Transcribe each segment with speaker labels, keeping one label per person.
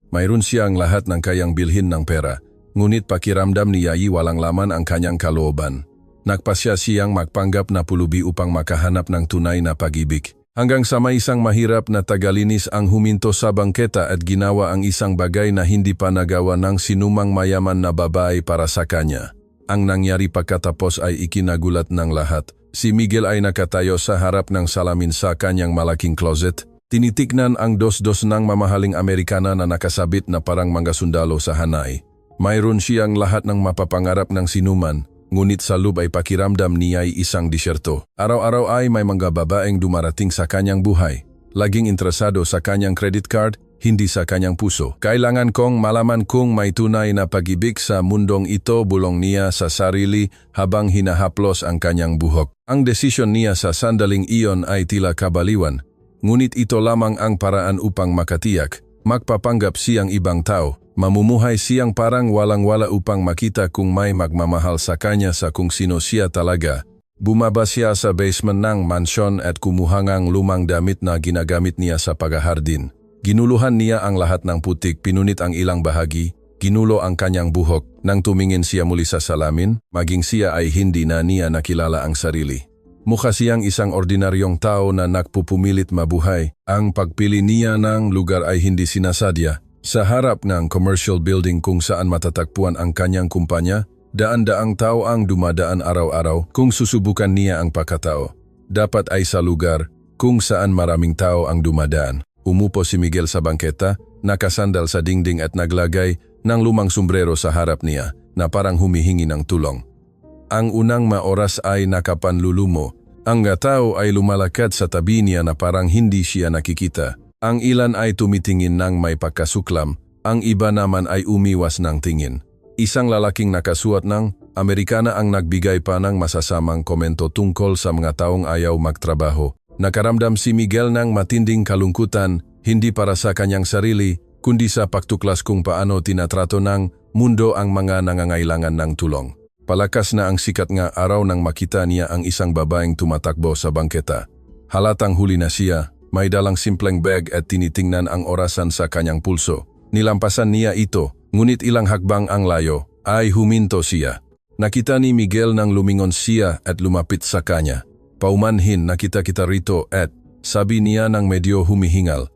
Speaker 1: Mayroon siyang lahat ng kayang bilhin ng pera, ngunit pakiramdam niya ay walang laman ang kanyang kalooban. Nagpasya siyang magpanggap na pulubi upang makahanap ng tunay na pag-ibig. Hanggang sa may isang mahirap na tagalinis ang huminto sa bangketa at ginawa ang isang bagay na hindi pa nagawa ng sinumang mayaman na babae para sa kanya. Ang nangyari pagkatapos ay ikinagulat ng lahat. Si Miguel ay nakatayo sa harap ng salamin sa kanyang malaking closet. Tinitignan ang dos-dos ng mamahaling Amerikana na nakasabit na parang mga sundalo sa hanay. Mayroon siyang lahat ng mapapangarap ng sinuman, ngunit sa loob ay pakiramdam niya ay isang disyerto. Araw-araw ay may mga babaeng dumarating sa kanyang buhay. Laging interesado sa kanyang credit card, hindi sa kanyang puso. Kailangan kong malaman kung may tunay na pag-ibig sa mundong ito, bulong niya sa sarili habang hinahaplos ang kanyang buhok. Ang desisyon niya sa sandaling iyon ay tila kabaliwan. Ngunit ito lamang ang paraan upang makatiyak. Magpapanggap siyang ibang tao. Mamumuhay siyang parang walang-wala upang makita kung may magmamahal sa kanya sa kung sino siya talaga. Bumaba siya sa basement ng mansyon at kumuha ng lumang damit na ginagamit niya sa paghahardin. Ginuluhan niya ang lahat ng putik, pinunit ang ilang bahagi, ginulo ang kanyang buhok. Nang tumingin siya muli sa salamin, maging siya ay hindi na niya nakilala ang sarili. Mukha siyang isang ordinaryong tao na nagpupumilit mabuhay. Ang pagpili niya ng lugar ay hindi sinasadya. Sa harap ng commercial building kung saan matatagpuan ang kanyang kumpanya, daan-daang tao ang dumadaan araw-araw kung susubukan niya ang pagkatao. Dapat ay sa lugar kung saan maraming tao ang dumadaan. Umupo si Miguel sa bangketa, nakasandal sa dingding at naglagay ng lumang sombrero sa harap niya na parang humihingi ng tulong. Ang unang maoras ay nakapanlulumo. Ang tao ay lumalakad sa tabi niya na parang hindi siya nakikita. Ang ilan ay tumitingin ng may pagkasuklam, ang iba naman ay umiwas ng tingin. Isang lalaking nakasuot ng Amerikana ang nagbigay pa ng masasamang komento tungkol sa mga taong ayaw magtrabaho. Nakaramdam si Miguel ng matinding kalungkutan, hindi para sa kanyang sarili, kundi sa pagtuklas kung paano tinatrato ng mundo ang mga nangangailangan ng tulong. Palakas na ang sikat nga araw nang makita niya ang isang babaeng tumatakbo sa bangketa. Halatang huli na siya, may dalang simpleng bag at tinitingnan ang orasan sa kanyang pulso. Nilampasan niya ito, ngunit ilang hakbang ang layo, ay huminto siya. Nakita ni Miguel nang lumingon siya at lumapit sa kanya. Paumanhin, nakita kita rito at, sabi niya nang medyo humihingal.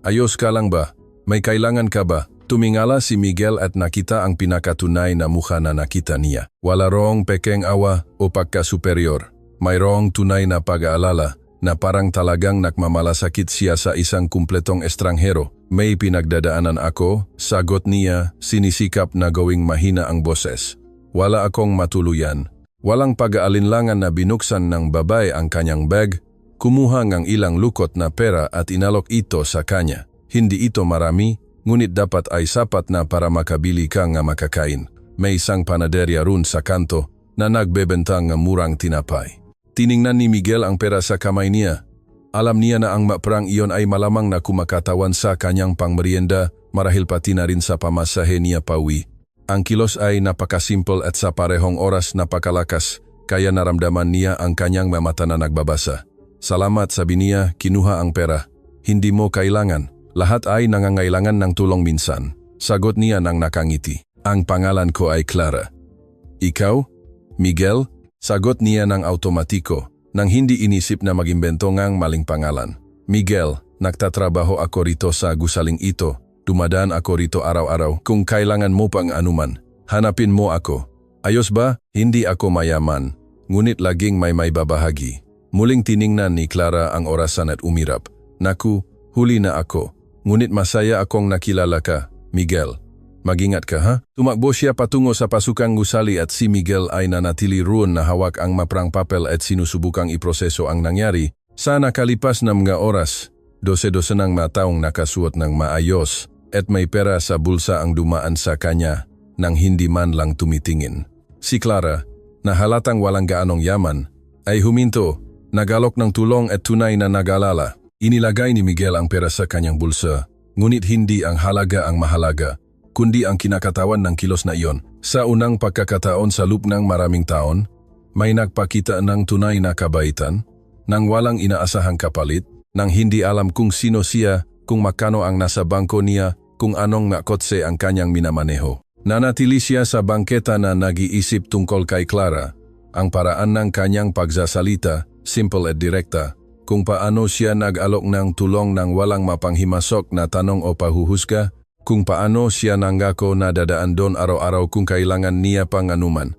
Speaker 1: Ayos ka lang ba? May kailangan ka ba? Tumingala si Miguel at nakita ang pinakatunay na mukha na nakita niya. Wala roong pekeng awa o pagka-superior. Mayroong tunay na pag-aalala na parang talagang nakmamalasakit siya sa isang kumpletong estranghero. May pinagdadaanan ako, sagot niya, sinisikap na gawing mahina ang boses. Wala akong matuluyan. Walang pag-aalinlangan na binuksan ng babae ang kanyang bag, kumuha ng ilang lukot na pera at inalok ito sa kanya. Hindi ito marami, ngunit dapat ay sapat na para makabili ka nga makakain. May isang panaderya roon sa kanto na nagbebenta ng murang tinapay. Tiningnan ni Miguel ang pera sa kamay niya. Alam niya na ang maprang iyon ay malamang na kumakatawan sa kanyang pangmerienda marahil pati na rin sa pamasahe niya pauwi. Ang kilos ay napakasimple at sa parehong oras napakalakas, kaya naramdaman niya ang kanyang mata na nagbabasa. Salamat, sabi niya, kinuha ang pera. Hindi mo kailangan. Lahat ay nangangailangan ng tulong minsan. Sagot niya nang nakangiti. Ang pangalan ko ay Clara. Ikaw? Miguel? Sagot niya ng automatiko, nang hindi inisip na mag-imbento ngang maling pangalan. Miguel, nagtatrabaho ako rito sa gusaling ito. Dumadaan ako rito araw-araw. Kung kailangan mo pang anuman, hanapin mo ako. Ayos ba? Hindi ako mayaman, ngunit laging may babahagi. Muling tiningnan ni Clara ang orasan at umirap. Naku, huli na ako. Ngunit masaya akong nakilala ka, Miguel. Mag-ingat ka, ha? Tumakbo siya patungo sa pasukang gusali at si Miguel ay nanatili roon na hawak ang maprang papel at sinusubukang iproseso ang nangyari. Sa nakalipas na mga oras, 12 ng mga taong nakasuot ng maayos at may pera sa bulsa ang dumaan sa kanya nang hindi man lang tumitingin. Si Clara, na halatang walang gaanong yaman, ay huminto, nagalok ng tulong at tunay na nag-alala. Inilagay ni Miguel ang pera sa kanyang bulsa, ngunit hindi ang halaga ang mahalaga, kundi ang kinakatawan ng kilos na iyon. Sa unang pagkakataon sa loob ng maraming taon, may nagpakita ng tunay na kabaitan, nang walang inaasahang kapalit, nang hindi alam kung sino siya, kung magkano ang nasa bangko niya, kung anong nga kotse ang kanyang minamaneho. Nanatili siya sa bangketa na nag-iisip tungkol kay Clara, ang paraan ng kanyang pagsasalita, simple at direkta, kung paano siya nag-alok ng tulong ng walang mapanghimasok na tanong o pahuhusga, kung paano siya nanggako na dadaan doon araw-araw kung kailangan niya pang anuman.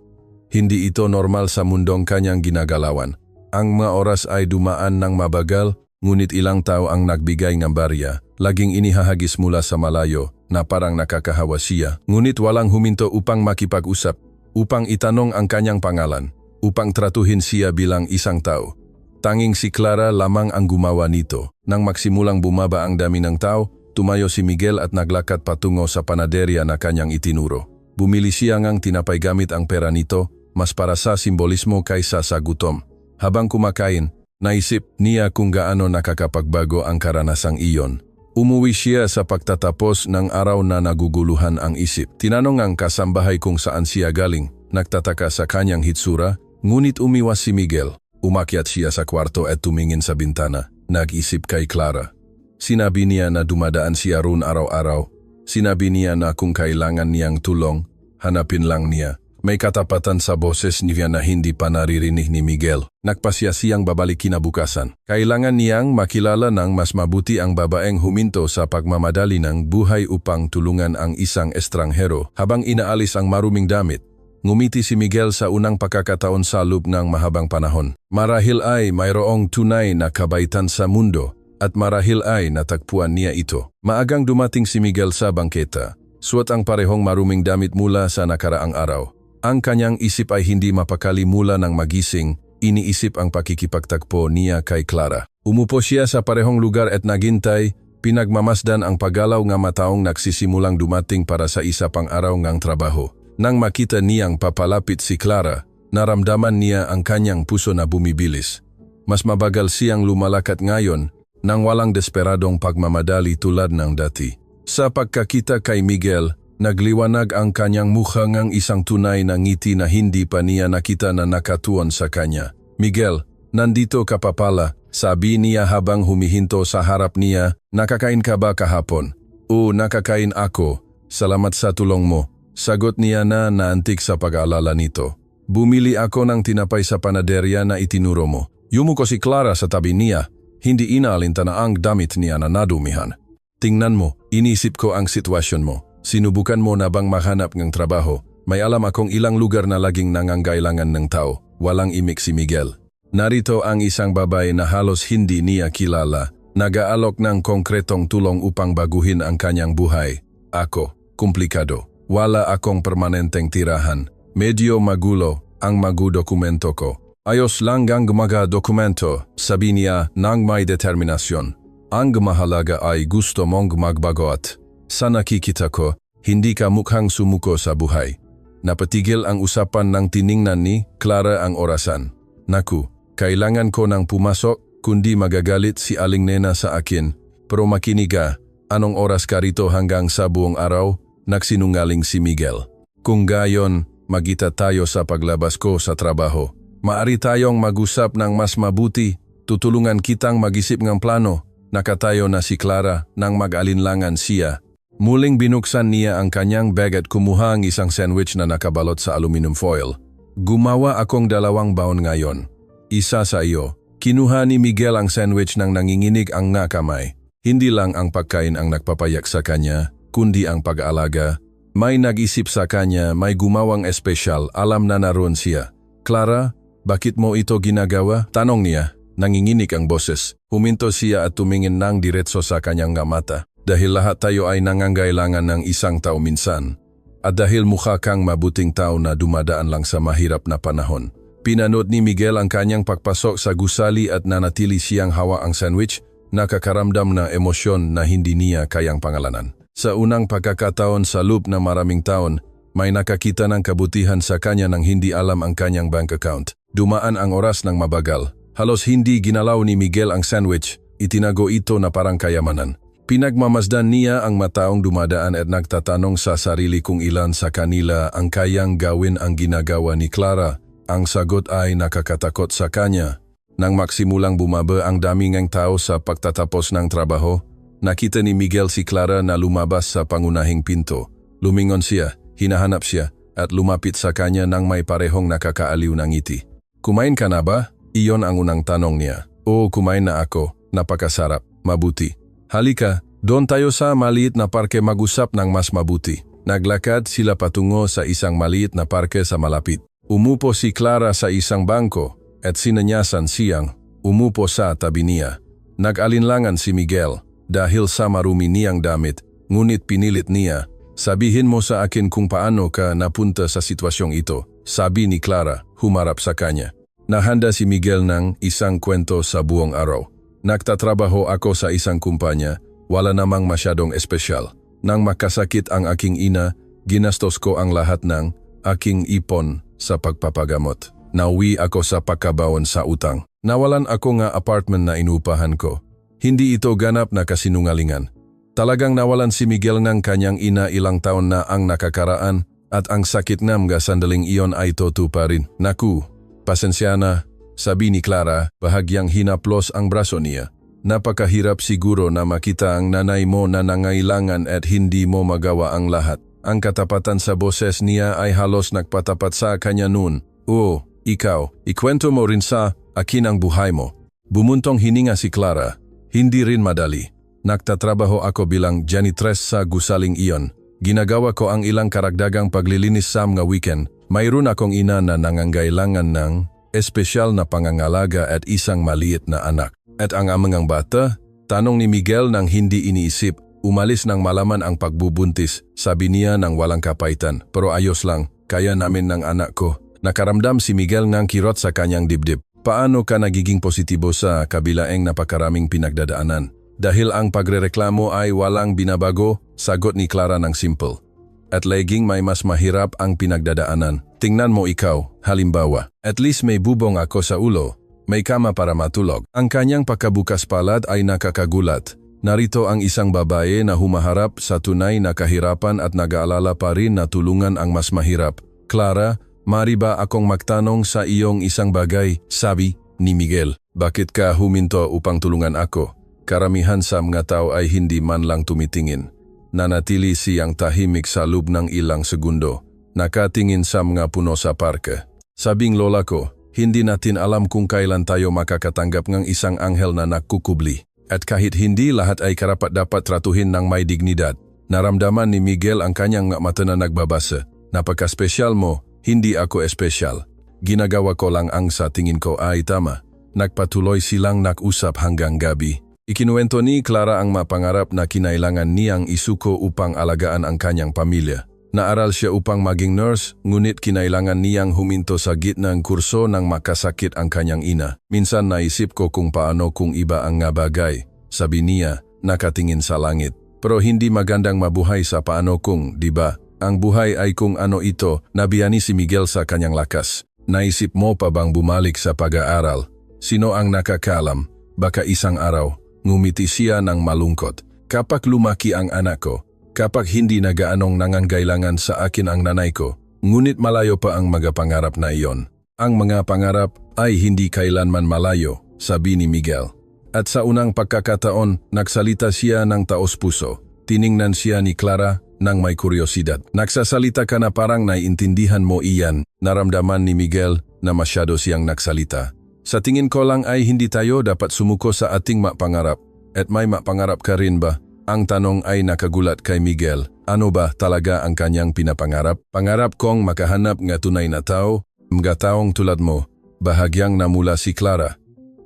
Speaker 1: Hindi ito normal sa mundong kanyang ginagalawan. Ang mga oras ay dumaan ng mabagal, ngunit ilang tao ang nagbigay ng barya, laging inihahagis mula sa malayo na parang nakakahawa siya. Ngunit walang huminto upang makipag-usap, upang itanong ang kanyang pangalan, upang tratuhin siya bilang isang tao. Tanging si Clara lamang ang gumawa nito. Nang magsimulang bumaba ang dami ng tao, tumayo si Miguel at naglakad patungo sa panaderya na kanyang itinuro. Bumili siya ngang tinapay gamit ang pera nito, mas para sa simbolismo kaysa sa gutom. Habang kumakain, naisip niya kung gaano nakakapagbago ang karanasang iyon. Umuwi siya sa pagtatapos ng araw na naguguluhan ang isip. Tinanong ang kasambahay kung saan siya galing. Nagtataka sa kanyang hitsura, ngunit umiwas si Miguel. Umakyat siya sa kwarto at tumingin sa bintana. Nag-isip kay Clara. Sinabi niya na dumadaan siya roon araw-araw. Sinabi niya na kung kailangan niyang tulong, hanapin lang niya. May katapatan sa boses niya na hindi pa naririnig ni Miguel. Nagpasya siyang babalik kinabukasan. Kailangan niyang makilala ng mas mabuti ang babaeng huminto sa pagmamadali ng buhay upang tulungan ang isang estranghero. Habang inaalis ang maruming damit, ngumiti si Miguel sa unang pagkakataon sa loob ng mahabang panahon. Marahil ay mayroong tunay na kabaitan sa mundo at marahil ay natagpuan niya ito. Maagang dumating si Miguel sa bangketa. Suot ang parehong maruming damit mula sa nakaraang araw. Ang kanyang isip ay hindi mapakali mula ng magising, iniisip ang pakikipagtagpo niya kay Clara. Umupo siya sa parehong lugar at naghintay, pinagmamasdan ang paggalaw ng mataong nagsisimulang dumating para sa isa pang araw ngang trabaho. Nang makita niyang papalapit si Clara, naramdaman niya ang kanyang puso na bumibilis. Mas mabagal siyang lumalakad ngayon nang walang desperadong pagmamadali tulad ng dati. Sa pagkakita kay Miguel, nagliwanag ang kanyang mukha ngang isang tunay na ngiti na hindi pa niya nakita na nakatuon sa kanya. Miguel, nandito ka pa pala, sabi niya habang humihinto sa harap niya. Nakakain ka ba kahapon? Oo, nakakain ako. Salamat sa tulong mo. Sagot niya na naantig sa pag-aalala nito. Bumili ako ng tinapay sa panaderya na itinuro mo. Yumuko si Clara sa tabi niya. Hindi inaalintana ang damit niya na nadumihan. Tingnan mo, inisip ko ang sitwasyon mo. Sinubukan mo na bang mahanap ng trabaho? May alam akong ilang lugar na laging nangangailangan ng tao. Walang imik si Miguel. Narito ang isang babae na halos hindi niya kilala. Nag-aalok ng konkretong tulong upang baguhin ang kanyang buhay. Ako, komplikado. Wala akong permanenteng tirahan. Medyo magulo ang dokumento ko. Ayos lang ang mga dokumento, sabi niya nang may determinasyon. Ang mahalaga ay gusto mong magbago at sa nakikita ko, hindi ka mukhang sumuko sa buhay. Napatigil ang usapan nang tiningnan ni Clara ang orasan. Naku, kailangan ko nang pumasok, kundi magagalit si Aling Nena sa akin. Pero makinig ka, anong oras ka rito hanggang sa buong araw? Nagsinungaling si Miguel. Kung gayon, magita tayo sa paglabas ko sa trabaho. Maari tayong mag-usap ng mas mabuti. Tutulungan kitang mag-isip ng plano. Nakatayo na si Clara nang mag-alinlangan siya. Muling binuksan niya ang kanyang bag at kumuha ang isang sandwich na nakabalot sa aluminum foil. Gumawa akong 2 baon ngayon. Isa sa iyo. Kinuha ni Miguel ang sandwich nang nanginginig ang kamay. Hindi lang ang pagkain ang nagpapayak sa kanya, kundi ang pag-aalaga. May nag-isip sa kanya, may gumawang espesyal, alam na naroon siya. Clara, bakit mo ito ginagawa? Tanong niya. Nanginginig ang boses. Huminto siya at tumingin nang diretso sa kanyang mata. Dahil lahat tayo ay nangangailangan ng isang tao minsan. At dahil mukha kang mabuting tao na dumadaan lang sa mahirap na panahon. Pinanood ni Miguel ang kanyang pagpasok sa gusali at nanatili siyang hawa ang sandwich, nakakaramdam na emosyon na hindi niya kayang pangalanan. Sa unang pagkakataon sa loob na maraming taon, may nakakita ng kabutihan sa kanya nang hindi alam ang kanyang bank account. Dumaan ang oras ng mabagal. Halos hindi ginalaw ni Miguel ang sandwich, itinago ito na parang kayamanan. Pinagmamasdan niya ang mataong dumadaan at nagtatanong sa sarili kung ilan sa kanila ang kayang gawin ang ginagawa ni Clara. Ang sagot ay nakakatakot sa kanya. Nang maksimulang bumaba ang daming tao sa pagtatapos ng trabaho, Nakita ni Miguel si Clara na lumabas sa pangunahing pinto. Lumingon siya, hinahanap siya, at lumapit sa kanya nang may parehong nakakaaliw na ngiti. Kumain ka na ba? Iyon ang unang tanong niya. Oo, kumain na ako. Napakasarap. Mabuti. Halika, doon tayo sa maliit na parke mag-usap ng mas mabuti. Naglakad sila patungo sa isang maliit na parke sa malapit. Umupo si Clara sa isang bangko at sinanyasan siyang umupo sa tabi niya. Nag-alinlangan si Miguel dahil sa marumi niyang damit, ngunit pinilit niya. Sabihin mo sa akin kung paano ka napunta sa sitwasyong ito, sabi ni Clara, humarap sa kanya. Nahanda si Miguel ng isang kwento sa buong araw. Nagtatrabaho ako sa isang kumpanya, wala namang masyadong espesyal. Nang makasakit ang aking ina, ginastos ko ang lahat ng aking ipon sa pagpapagamot. Nauwi ako sa pagkabaon sa utang. Nawalan ako nga apartment na inupahan ko. Hindi ito ganap na kasinungalingan. Talagang nawalan si Miguel ng kanyang ina ilang taon na ang nakakaraan at ang sakit ng mga sandaling iyon ay totoo pa rin. Naku, pasensya na, sabi ni Clara, bahagyang hinaplos ang braso niya. Napakahirap siguro na makita ang nanay mo na nangailangan at hindi mo magawa ang lahat. Ang katapatan sa boses niya ay halos nagpatapat sa kanya noon. Oo, ikaw, ikwento mo rin sa akin ang buhay mo. Bumuntong hininga si Clara. Hindi rin madali. Nagtatrabaho ako bilang janitress sa gusaling iyon. Ginagawa ko ang ilang karagdagang paglilinis sa mga weekend. Mayroon akong ina na nangangailangan ng espesyal na pangangalaga at isang maliit na anak. At ang amang bata? Tanong ni Miguel nang hindi iniisip. Umalis nang malaman ang pagbubuntis. Sabi niya nang walang kapaitan. Pero ayos lang, kaya namin ng anak ko. Nakaramdam si Miguel ng kirot sa kanyang dibdib. Paano ka nagiging positibo sa kabilaeng napakaraming pinagdadaanan? Dahil ang pagrereklamo ay walang binabago, sagot ni Clara ng simple. At laging may mas mahirap ang pinagdadaanan. Tingnan mo ikaw, halimbawa. At least may bubong ako sa ulo. May kama para matulog. Ang kanyang pagkabukas palad ay nakakagulat. Narito ang isang babae na humaharap sa tunay na kahirapan at nag-aalala pa rin na tulungan ang mas mahirap. Clara, mari ba akong magtanong sa iyong isang bagay, sabi ni Miguel. Bakit ka huminto upang tulungan ako? Karamihan sa mga tao ay hindi man lang tumitingin. Nanatili siyang tahimik sa loob ng ilang segundo. Nakatingin sa mga puno sa parke. Sabing lola ko, hindi natin alam kung kailan tayo makakatanggap ng isang anghel na nakukubli. At kahit hindi lahat ay karapat dapat tratuhin ng may dignidad. Naramdaman ni Miguel ang kanyang mata na nagbabasa. Napaka-spesyal mo. Hindi ako espesyal. Ginagawa ko lang ang sa tingin ko ay tama. Nagpatuloy silang nag-usap hanggang gabi. Ikinuwento ni Clara ang mapangarap na kinailangan niyang isuko upang alagaan ang kanyang pamilya. Naaral siya upang maging nurse, ngunit kinailangan niyang huminto sa gitna ng kurso nang makasakit ang kanyang ina. Minsan naisip ko kung paano kung iba ang nga bagay. Sabi niya, nakatingin sa langit. Pero hindi magandang mabuhay sa paano kung, di ba? Ang buhay ay kung ano ito, nabiyani si Miguel sa kanyang lakas. Naisip mo pa bang bumalik sa pag-aaral? Sino ang nakakalam? Baka isang araw, ngumiti siya ng malungkot. Kapag lumaki ang anak ko, kapag hindi na gaanong nangangailangan sa akin ang nanay ko, ngunit malayo pa ang mga pangarap na iyon. Ang mga pangarap ay hindi kailanman malayo, sabi ni Miguel. At sa unang pagkakataon, nagsalita siya ng taos-puso. Tiningnan siya ni Clara nang may kuryosidad. Nagsasalita ka na parang naiintindihan mo iyan. Naramdaman ni Miguel na masyado siyang nagsalita. Sa tingin ko lang ay hindi tayo dapat sumuko sa ating mapangarap. At may mapangarap ka rin ba? Ang tanong ay nakagulat kay Miguel. Ano ba talaga ang kanyang pinapangarap? Pangarap kong makahanap ng tunay na tao, mga taong tulad mo. Bahagyang namula si Clara.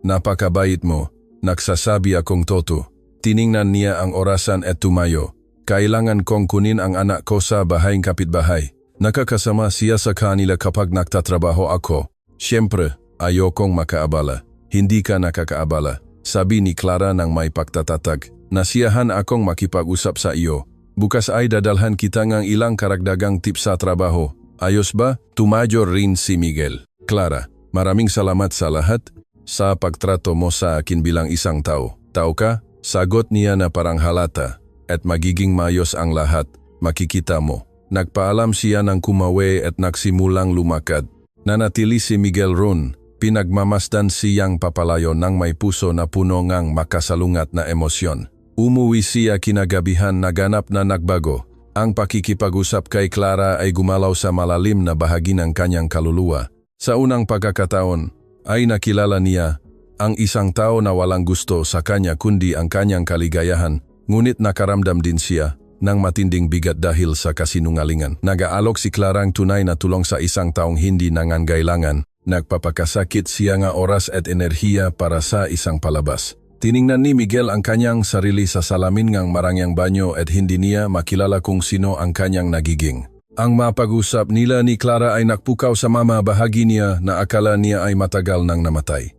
Speaker 1: Napakabait mo. Nagsasabi akong totoo. Tiningnan niya ang orasan at tumayo. Kailangan kong kunin ang anak ko sa bahayang kapitbahay. Nakakasama siya sa kanila kapag nagtatrabaho ako. Siyempre, ayokong makaabala. Hindi ka nakakaabala, sabi ni Clara nang may pagtatatag. Nasiyahan akong makipag-usap sa iyo. Bukas ay dadalhan kita ng ilang karagdagang tips sa trabaho. Ayos ba? Tumayo rin si Miguel. Clara, maraming salamat sa lahat sa pagtrato mo sa akin bilang isang tao. Tao ka? Sagot niya na parang halata. At magiging mayos ang lahat, makikita mo. Nagpaalam siya ng kumawi at nagsimulang lumakad. Nanatili si Miguel ron, pinagmamasdan siyang papalayo ng may puso na puno ngang makasalungat na emosyon. Umuwi siya kinagabihan na ganap na nagbago. Ang pakikipag-usap kay Clara ay gumalaw sa malalim na bahagi ng kanyang kaluluwa. Sa unang pagkakataon ay nakilala niya ang isang tao na walang gusto sa kanya kundi ang kanyang kaligayahan, ngunit nakaramdam din siya ng matinding bigat dahil sa kasinungalingan. Nag-aalok si Clara ang tunay na tulong sa isang taong hindi nangangailangan. Nagpapakasakit siya nga oras at enerhiya para sa isang palabas. Tiningnan ni Miguel ang kanyang sarili sa salamin ngang marangyang banyo at hindi niya makilala kung sino ang kanyang nagiging. Ang mapag-usap nila ni Clara ay nakpukaw sa mama bahagi niya na akala niya ay matagal nang namatay.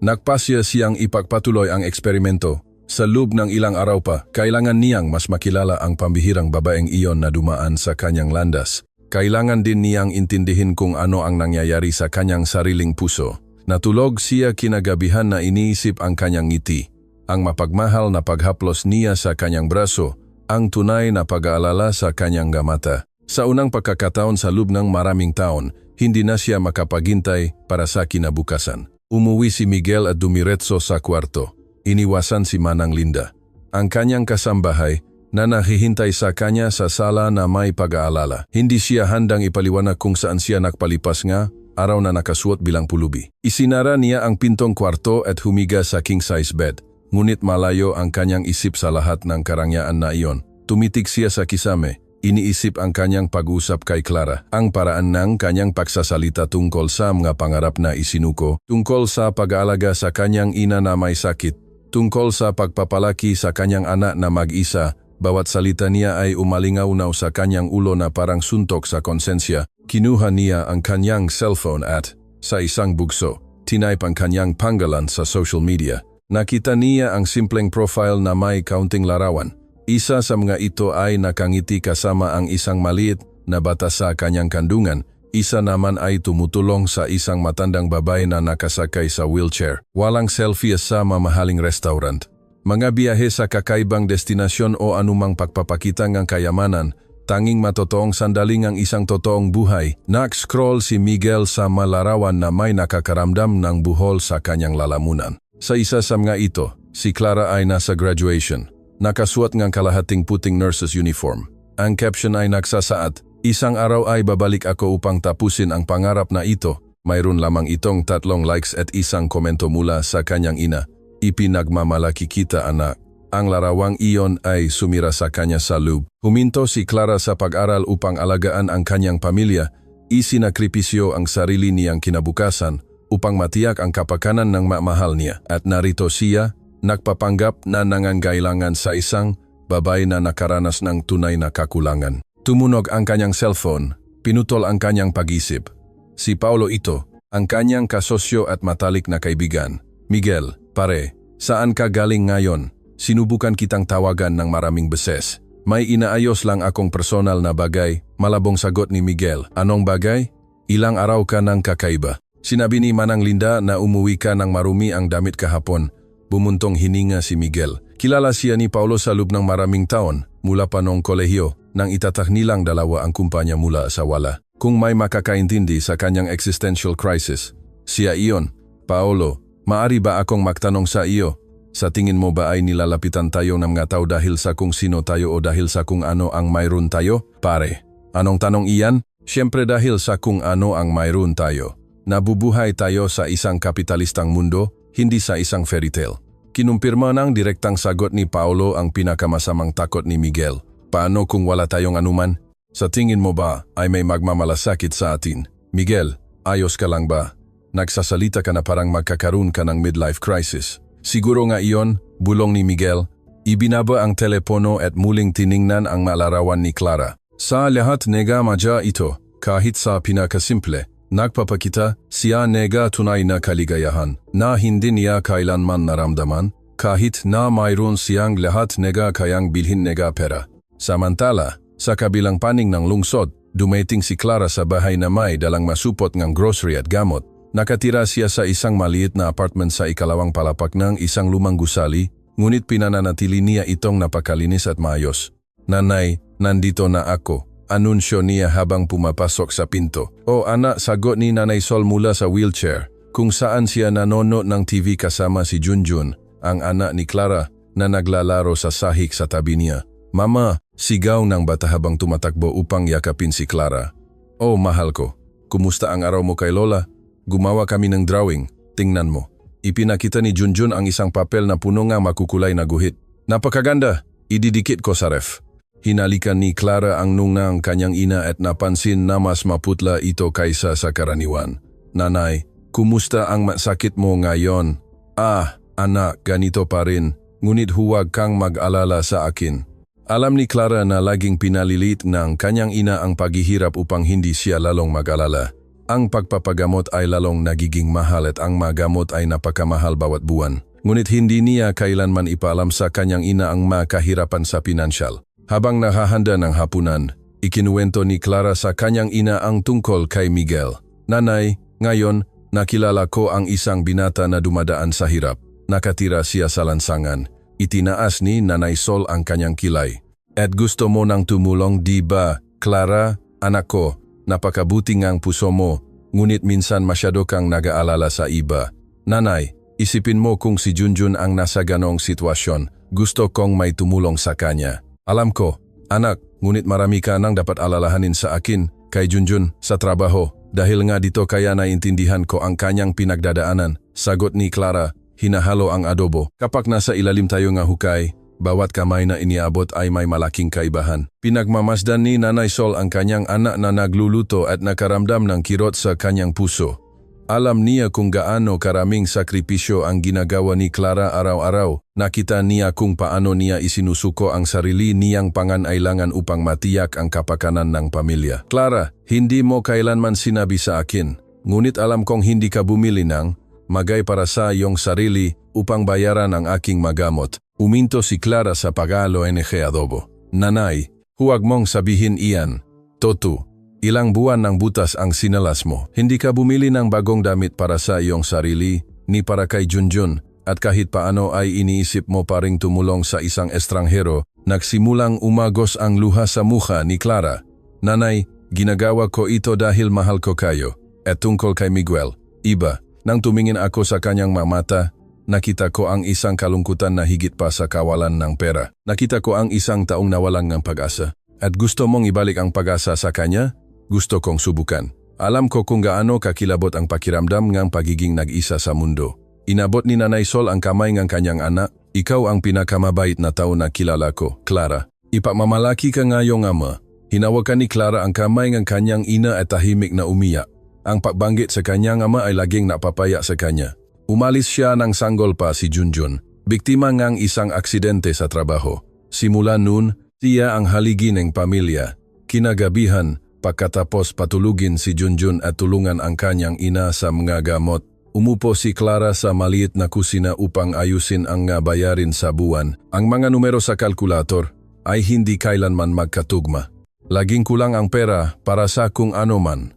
Speaker 1: Nagpasya siyang ipagpatuloy ang eksperimento. Sa loob ng ilang araw pa, kailangan niyang mas makilala ang pambihirang babaeng iyon na dumaan sa kanyang landas. Kailangan din niyang intindihin kung ano ang nangyayari sa kanyang sariling puso. Natulog siya kinagabihan na iniisip ang kanyang ngiti, ang mapagmahal na paghaplos niya sa kanyang braso, ang tunay na pag-aalala sa kanyang mata. Sa unang pagkakataon sa loob ng maraming taon, hindi na siya makapaghintay para sa kinabukasan. Umuwi si Miguel at dumiretso sa kwarto. Iniwasan si Manang Linda, ang kanyang kasambahay, na naghihintay sa kanya sa sala na may pag-aalala. Hindi siya handang ipaliwanag kung saan siya nagpalipas nga araw na nakasuot bilang pulubi. Isinara niya ang pintong kwarto at humiga sa king-size bed, ngunit malayo ang kanyang isip sa lahat ng karangyaan na iyon. Tumitig siya sa kisame, iniisip ang kanyang pag-usap kay Clara, ang paraan ng kanyang pagsasalita tungkol sa mga pangarap na isinuko, tungkol sa pag-aalaga sa kanyang ina na may sakit, tungkol sa pagpapalaki sa kanyang anak na mag-isa. Bawat salita niya ay umalingaw-naw sa kanyang ulo na parang suntok sa konsensya. Kinuha niya ang kanyang cellphone at, sa isang bugso, tinype ang kanyang panggalan sa social media. Nakita niya ang simpleng profile na may kaunting larawan. Isa sa mga ito ay nakangiti kasama ang isang maliit na bata sa kanyang kandungan. Isa naman ay tumutulong sa isang matandang babae na nakasakay sa wheelchair. Walang selfie sa mamahaling restaurant. Mga biyahe sa kakaibang destinasyon o anumang pagpapakita ng kayamanan, tanging matotoong sandaling ang isang totoong buhay. Nag-scroll si Miguel sa malarawan na may nakakaramdam ng buhol sa kanyang lalamunan. Sa isa sa mga ito, si Clara ay nasa graduation. Nakasuot ng kalahating puting nurse's uniform. Ang caption ay nagsasaad, "Isang araw ay babalik ako upang tapusin ang pangarap na ito." Mayroon lamang itong 3 likes at isang komento mula sa kanyang ina. "Ipinagmamalaki kita, anak." Ang larawang iyon ay sumira sa kanya sa loob. Huminto si Clara sa pag-aral upang alagaan ang kanyang pamilya. Isinakripisyo ang sarili niyang kinabukasan upang matiyak ang kapakanan ng mamahal niya. At narito siya, nagpapanggap na nangangailangan sa isang babae na nakaranas ng tunay na kakulangan. Tumunog ang kanyang cellphone, pinutol ang kanyang pag-isip. Si Paulo ito, ang kanyang kasosyo at matalik na kaibigan. "Miguel, pare, saan ka galing ngayon? Sinubukan kitang tawagan ng maraming beses. May inaayos lang akong personal na bagay." Malabong sagot ni Miguel. "Anong bagay?" "Ilang araw ka ng kakaiba." Sinabi ni Manang Linda na umuwi ka ng marumi ang damit kahapon. Bumuntong hininga si Miguel. Kilala siya ni Paulo sa loob ng maraming taon, mula pa noong kolehiyo, nang itatak nilang dalawa ang kumpanya mula sa wala. Kung may makakaintindi sa kanyang existential crisis, siya iyon. "Paulo, maari ba akong magtanong sa iyo? Sa tingin mo ba ay nilalapitan tayo ng mga tao dahil sa kung sino tayo o dahil sa kung ano ang mayroon tayo?" "Pare, anong tanong iyan?" "Siyempre dahil sa kung ano ang mayroon tayo. Nabubuhay tayo sa isang kapitalistang mundo, hindi sa isang fairy tale." Kinumpirma ng direktang sagot ni Paulo ang pinakamasamang takot ni Miguel. "Paano kung wala tayong anuman? Sa tingin mo ba ay may magmamalasakit sa atin?" "Miguel, ayos ka lang ba? Nagsasalita ka na parang magkakaroon ka ng midlife crisis." "Siguro nga iyon," bulong ni Miguel. Ibinaba ang telepono at muling tiningnan ang malarawan ni Clara. Sa lahat nega madya ito, kahit sa pinakasimple. Nagpapakita siya nega tunay na kaligayahan na hindi niya kailanman naramdaman, kahit na mayroon siyang lahat nega kayang bilhin nega pera. Samantala, sa kabilang paning ng lungsod, dumating si Clara sa bahay na may dalang masupot ng grocery at gamot. Nakatira siya sa isang maliit na apartment sa ikalawang palapak ng isang lumang gusali, ngunit pinananatili niya itong napakalinis at maayos. "Nanay, nandito na ako," anunsyo niya habang pumapasok sa pinto. "O anak," sagot ni Nanay Sol mula sa wheelchair, kung saan siya nanonood ng TV kasama si Junjun, ang anak ni Clara. na naglalaro sa sahig sa tabi niya. "Mama!" sigaw ng bata habang tumatakbo upang yakapin si Clara. "Oh, mahal ko. Kumusta ang araw mo kay Lola? Gumawa kami ng drawing. Tingnan mo." Ipinakita ni Junjun ang isang papel na puno ng makukulay na guhit. "Napakaganda! Ididikit ko sa ref." Hinalikan ni Clara ang nung kanyang ina at napansin na mas maputla ito kaysa sa karaniwan. "Nanay, kumusta ang sakit mo ngayon?" "Ah, anak, ganito pa rin. Ngunit huwag kang mag-alala sa akin." Alam ni Clara na laging pinalilit ng kanyang ina ang paghihirap upang hindi siya lalong mag-alala. Ang pagpapagamot ay lalong nagiging mahal at ang magamot ay napakamahal bawat buwan. Ngunit hindi niya kailanman ipaalam sa kanyang ina ang makahirapan sa pinansyal. Habang nakahanda ng hapunan, ikinuwento ni Clara sa kanyang ina ang tungkol kay Miguel. "Nanay, ngayon, nakilala ko ang isang binata na dumadaan sa hirap. Nakatira siya sa lansangan." Itinaas ni Nanay Sol ang kanyang kilay. "At gusto mo nang tumulong, di ba, Clara? Anak ko, napakabuti ngang puso mo, ngunit minsan masyado kang nag-aalala sa iba. Nanay, isipin mo kung si Junjun ang nasa ganong sitwasyon. Gusto kong may tumulong sa kanya. Alam ko, anak, ngunit marami ka nang dapat alalahanin sa akin, kay Junjun, sa trabaho. Dahil nga dito kaya naintindihan ko ang kanyang pinagdadaanan." Sagot ni Clara, hinahalo ang adobo. "Kapag nasa ilalim tayo nga hukay, bawat kamay na iniabot ay may malaking kaibahan." Pinagmamasdan ni Nanay Sol ang kanyang anak na nagluluto at nakaramdam ng kirot sa kanyang puso. Alam niya kung gaano karaming sakripisyo ang ginagawa ni Clara araw-araw. Nakita niya kung paano niya isinusuko ang sarili niyang pangangailangan upang matiyak ang kapakanan ng pamilya. "Clara, hindi mo kailanman sinabi sa akin, ngunit alam kong hindi ka bumili ng magay para sa iyong sarili upang bayaran ang aking magamot." Uminto si Clara sa pag-alo ng adobo. "Nanay, huwag mong sabihin iyan. Toto, ilang buwan ng butas ang sinalas mo. Hindi ka bumili ng bagong damit para sa iyong sarili, ni para kay Junjun, at kahit paano ay iniisip mo pa ring tumulong sa isang estranghero." Nagsimulang umagos ang luha sa mukha ni Clara. "Nanay, ginagawa ko ito dahil mahal ko kayo. At tungkol kay Miguel, iba." Nang tumingin ako sa kanyang mata, nakita ko ang isang kalungkutan na higit pa sa kawalan ng pera. Nakita ko ang isang taong nawalan ng pag-asa. "At gusto mong ibalik ang pag-asa sa kanya? Gusto kong subukan. Alam ko kung gaano kakilabot ang pakiramdam ng pagiging nag-isa sa mundo." Inabot ni Nanay Sol ang kamay ng kanyang anak. "Ikaw ang pinakamabait na tao na kilala ko, Clara. Ipagmamalaki ka ngayong ama." Hinawakan ni Clara ang kamay ng kanyang ina at tahimik na umiyak. Ang pagbanggit sa kanyang ama ay laging napapaya sa kanya. Umalis siya ng sanggol pa si Junjun, biktima ng isang aksidente sa trabaho. Simula noon, siya ang haligi ng pamilya. Kinagabihan, pagkatapos patulugin si Junjun at tulungan ang kanyang ina sa mga gamot, umupo si Clara sa maliit na kusina upang ayusin ang bayarin sa buwan. Ang mga numero sa kalkulator ay hindi kailanman magkatugma. Laging kulang ang pera para sa kung ano man.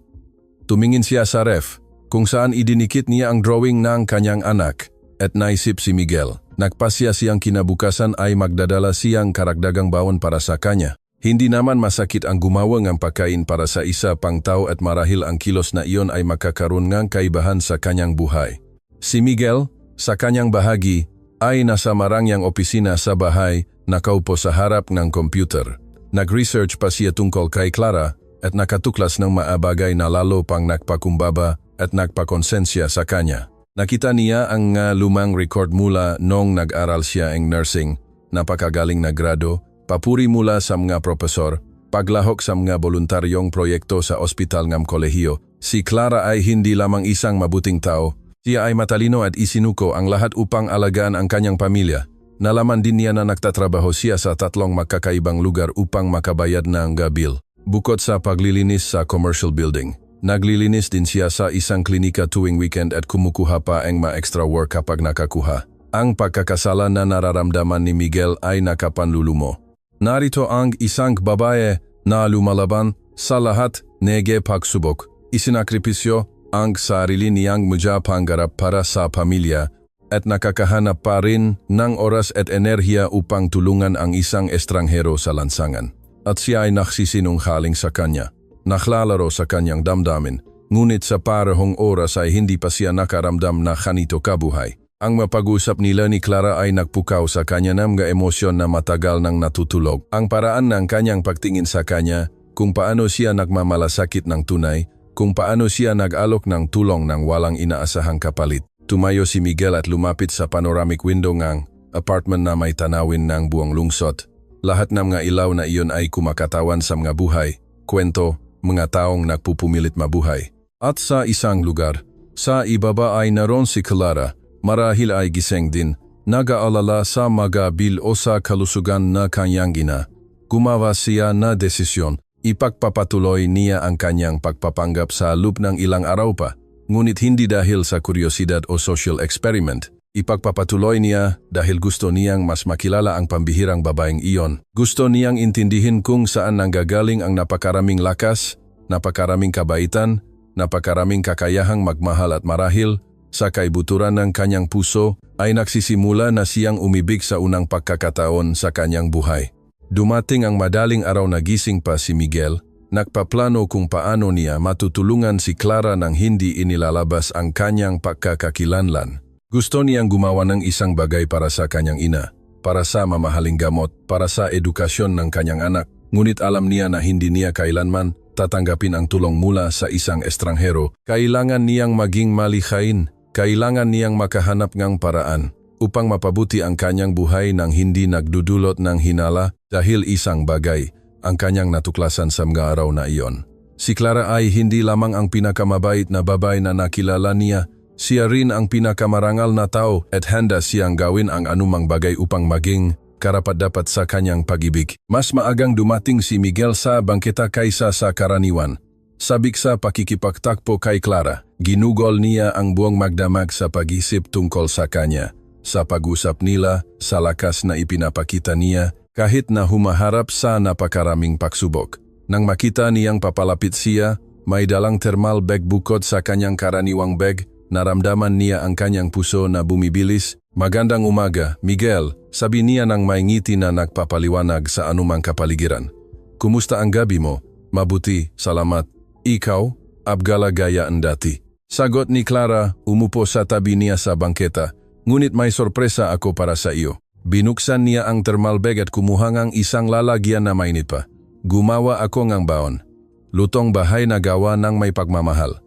Speaker 1: Tumingin siya sa ref, kung saan idinikit niya ang drawing ng kanyang anak, at naisip si Miguel. Nagpasya siyang kinabukasan ay magdadala siyang karagdagang baon para sa kanya. Hindi naman masakit ang gumawa ng pagkain para sa isa pang tao at marahil ang kilos na iyon ay makakaroon ng kaibahan sa kanyang buhay. Si Miguel, sa kanyang bahagi, ay nasa marangyang opisina sa bahay, nakaupo sa harap ng computer. Nag-research pa siya tungkol kay Clara, at nakatuklas ng maabagay na lalo pang nagpakumbaba at nagpakonsensya sa kanya. Nakita niya ang lumang record mula nung nag-aral siya ng nursing, napakagaling na grado, papuri mula sa mga propesor, paglahok sa mga voluntaryong proyekto sa ospital ng kolehiyo. Si Clara ay hindi lamang isang mabuting tao, siya ay matalino at isinuko ang lahat upang alagaan ang kanyang pamilya. Nalaman din niya na nagtatrabaho siya sa 3 magkakaibang lugar upang makabayad ng bill. Bukod sa paglilinis sa commercial building, naglilinis din siya sa isang klinika tuwing weekend at kumukuha pa ang extra work kapag nakakuha. Ang pagkakasala na nararamdaman ni Miguel ay nakapanlulumo. Narito ang isang babae na lumalaban sa lahat ng pagsubok. Isinakripisyo ang sarili niyang mudya pangarap para sa pamilya at nakakahanap pa rin ng oras at enerhiya upang tulungan ang isang estranghero sa lansangan. At siya ay nagsisinunggaling sa kanya, naklalaro sa kanyang damdamin, ngunit sa parehong oras ay hindi pa siya nakaramdam na ganito kabuhay. Ang mapag-usap nila ni Clara ay nagpukaw sa kanya ng mga emosyon na matagal nang natutulog. Ang paraan ng kanyang pagtingin sa kanya, kung paano siya nagmamalasakit ng tunay, kung paano siya nag-alok ng tulong ng walang inaasahang kapalit. Tumayo si Miguel at lumapit sa panoramic window ng apartment na may tanawin ng buong lungsod. Lahat ng mga ilaw na iyon ay kumakatawan sa mga buhay, kwento, mga taong nagpupumilit mabuhay. At sa isang lugar, sa ibaba ay naroon si Clara, marahil ay gising din, nag-aalala sa mga bil o sa kalusugan na kanyang ina. Gumawa siya na desisyon, ipagpapatuloy niya ang kanyang pagpapanggap sa loob ng ilang araw pa, ngunit hindi dahil sa kuryosidad o social experiment. Ipagpapatuloy niya dahil gusto niyang mas makilala ang pambihirang babaeng iyon. Gusto niyang intindihin kung saan nanggagaling ang napakaraming lakas, napakaraming kabaitan, napakaraming kakayahang magmahal at marahil, sa kaibuturan ng kanyang puso ay nagsisimula na siyang umibig sa unang pagkakataon sa kanyang buhay. Dumating ang madaling araw na gising pa si Miguel, nagpaplano kung paano niya matutulungan si Clara nang hindi inilalabas ang kanyang pagkakakilanlan. Gusto niyang gumawa ng isang bagay para sa kanyang ina, para sa mamahaling gamot, para sa edukasyon ng kanyang anak, ngunit alam niya na hindi niya kailanman tatanggapin ang tulong mula sa isang estranghero. Kailangan niyang maging malikhain. Kailangan niyang makahanap ng paraan upang mapabuti ang kanyang buhay nang hindi nagdudulot ng hinala dahil isang bagay ang kanyang natuklasan sa mga araw na iyon. Si Clara ay hindi lamang ang pinakamabait na babae na nakilala niya, siya rin ang pinakamarangal na tao at handa siyang gawin ang anumang bagay upang maging karapat-dapat sa kanyang pag-ibig. Mas maagang dumating si Miguel sa bangketa kaysa sa karaniwan. Sabik sa pakikipagtakpo kay Clara, ginugol niya ang buong magdamag sa pag-isip tungkol sa kanya. Sa pag-usap nila, sa lakas na ipinapakita niya, kahit na humaharap sa napakaraming pagsubok. Nang makita niyang papalapit siya, may dalang thermal bag bukod sa kanyang karaniwang bag, naramdaman niya ang kanyang puso na bumibilis. Magandang umaga, Miguel, sabi niya nang may ngiti na nagpapaliwanag sa anumang kapaligiran. Kumusta ang gabi mo? Mabuti, salamat. Ikaw, abgala gaya ang dati. Sagot ni Clara, umupo sa tabi niya sa bangketa, ngunit may sorpresa ako para sa iyo. Binuksan niya ang thermal bag at kumuha ng isang lalagyan na mainit pa. Gumawa ako ng baon. Lutong bahay na gawa ng may pagmamahal.